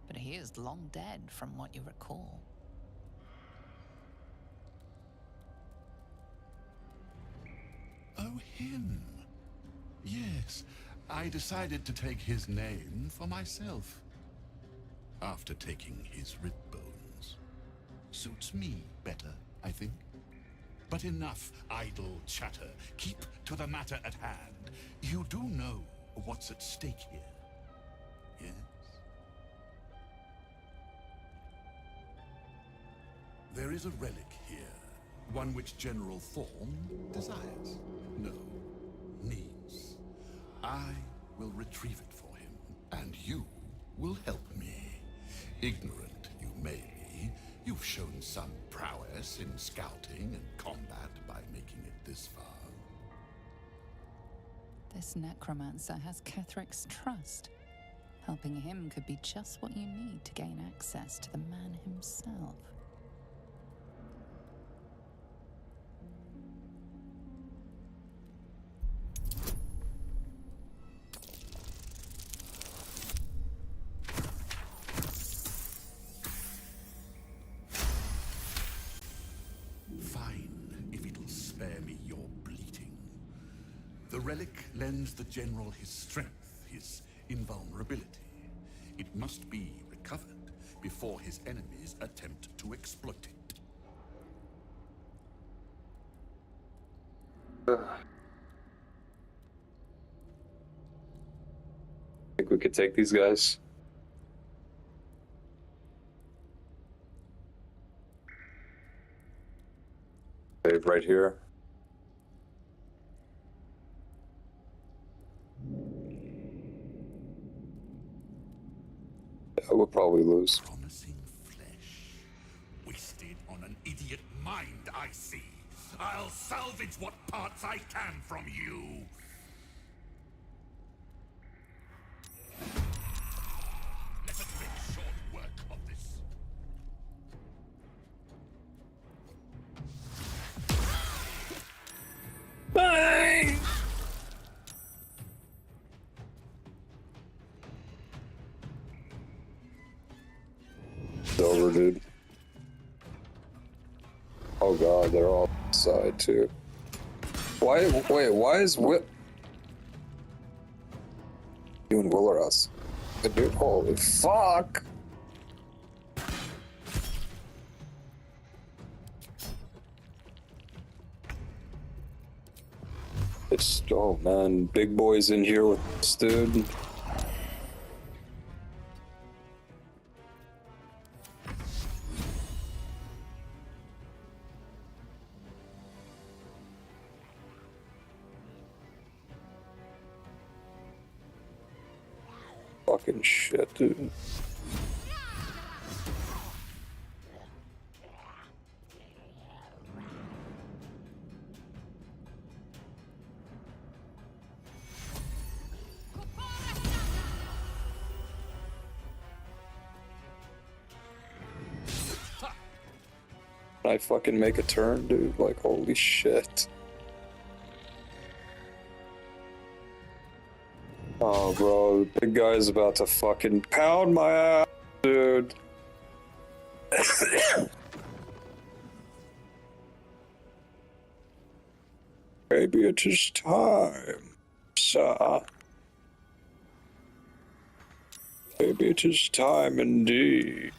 but he is long dead from what you recall. Oh, him. Yes, I decided to take his name for myself. After taking his rib bones. Suits me better, I think. But enough idle chatter. Keep to the matter at hand. You do know what's at stake here, yes? There is a relic here. One which General Thorm desires. No, needs. I will retrieve it for him, and you will help me. Ignorant you may be, you've shown some prowess in scouting and combat by making it this far. This necromancer has Kethric's trust. Helping him could be just what you need to gain access to the man himself. Fine, if it'll spare me your bleating. The relic lends the general his strength, his invulnerability. It must be recovered before his enemies attempt to exploit it. Think we could take these guys? Save right here. Yeah, we'll probably lose. Promising flesh. Wasted on an idiot mind, I see. I'll salvage what parts I can from you. Let us make short work of this. Bang! It's over, dude. Oh God, they're all side too. Why? Wait, why is Whip? You and Will are us. Dude, holy fuck! It's, oh man, big boys in here with this dude. Fucking shit, dude. Can I fucking make a turn, dude? Like, holy shit. Oh, bro, the big guy's about to fucking pound my ass, dude. Maybe it's just time, sir. Maybe it is time indeed.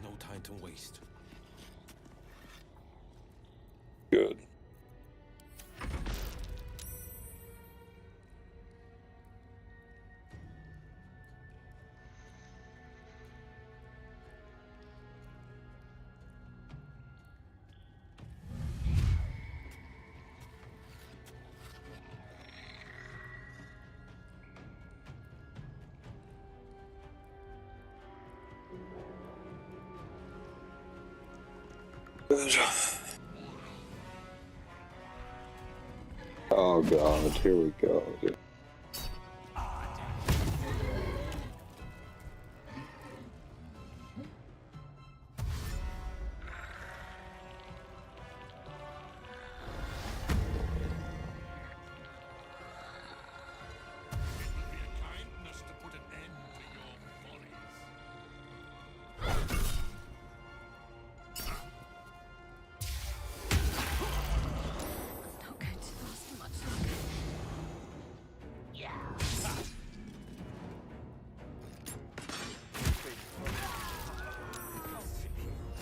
No time to waste. Good. Good. Oh god, here we go. Dude.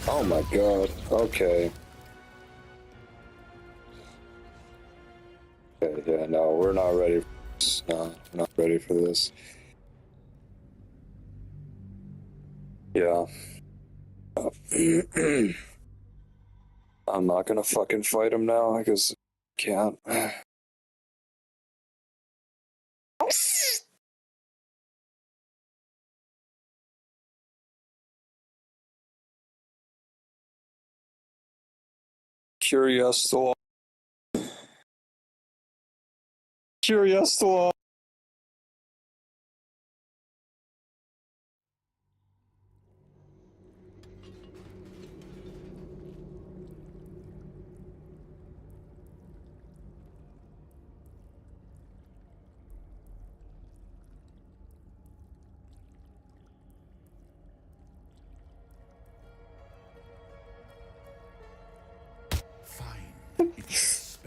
Oh my god, okay. Okay, yeah, no, we're not ready for this. No, we're not ready for this. Yeah. I'm not gonna fucking fight him now, because I can't. SWTOR. SWTOR.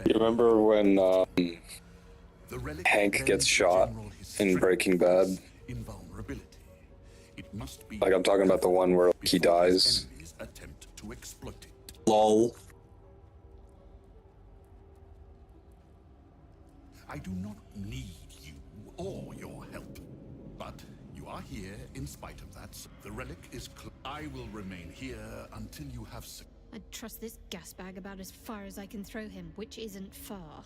You remember when Hank gets shot in Breaking Bad? Like, I'm talking about the one where he dies. LOL. I do not need you or your help, but you are here in spite of that. The relic is I will remain here until you have I'd trust this gas bag about as far as I can throw him, which isn't far.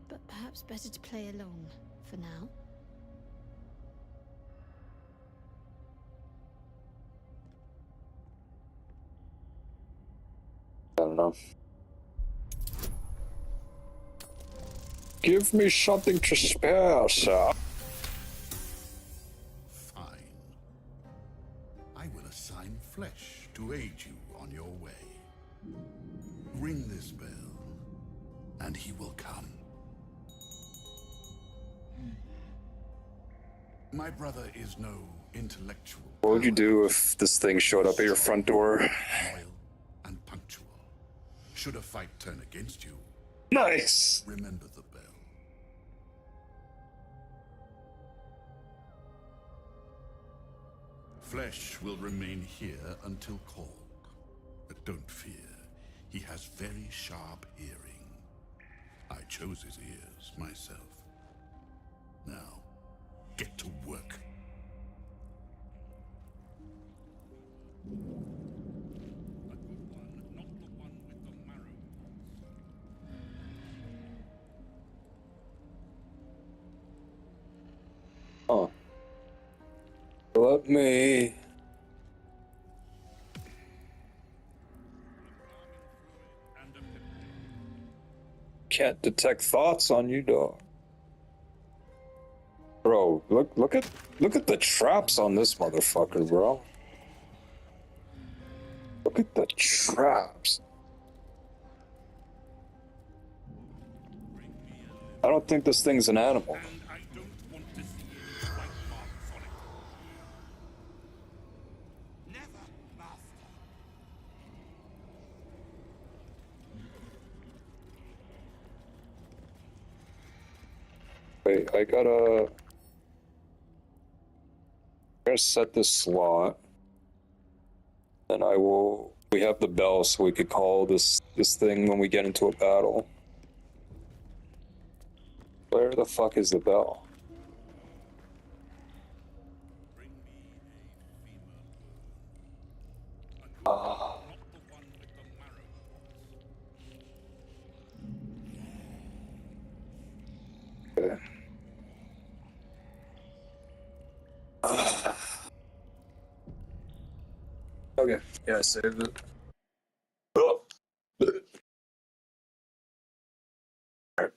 But perhaps better to play along for now. I don't know. Give me something to spare, sir. Fine. I will assign Flesh to aid you on your way. Ring this bell, and he will come. My brother is no intellectual. What would you do if this thing showed up at your front door? Loyal and punctual. Should a fight turn against you, nice. Remember the bell. Flesh will remain here until called. But don't fear, he has very sharp hearing. I chose his ears myself. Now, get to work. Oh. Let me. Can't detect thoughts on you, dog. Bro, look at the traps on this motherfucker, bro. Look at the traps. I don't think this thing's an animal. Wait, I gotta set this slot. And I will. We have the bell, so we could call this thing when we get into a battle. Where the fuck is the bell? Ah. Okay. Okay. Yeah, I saved it.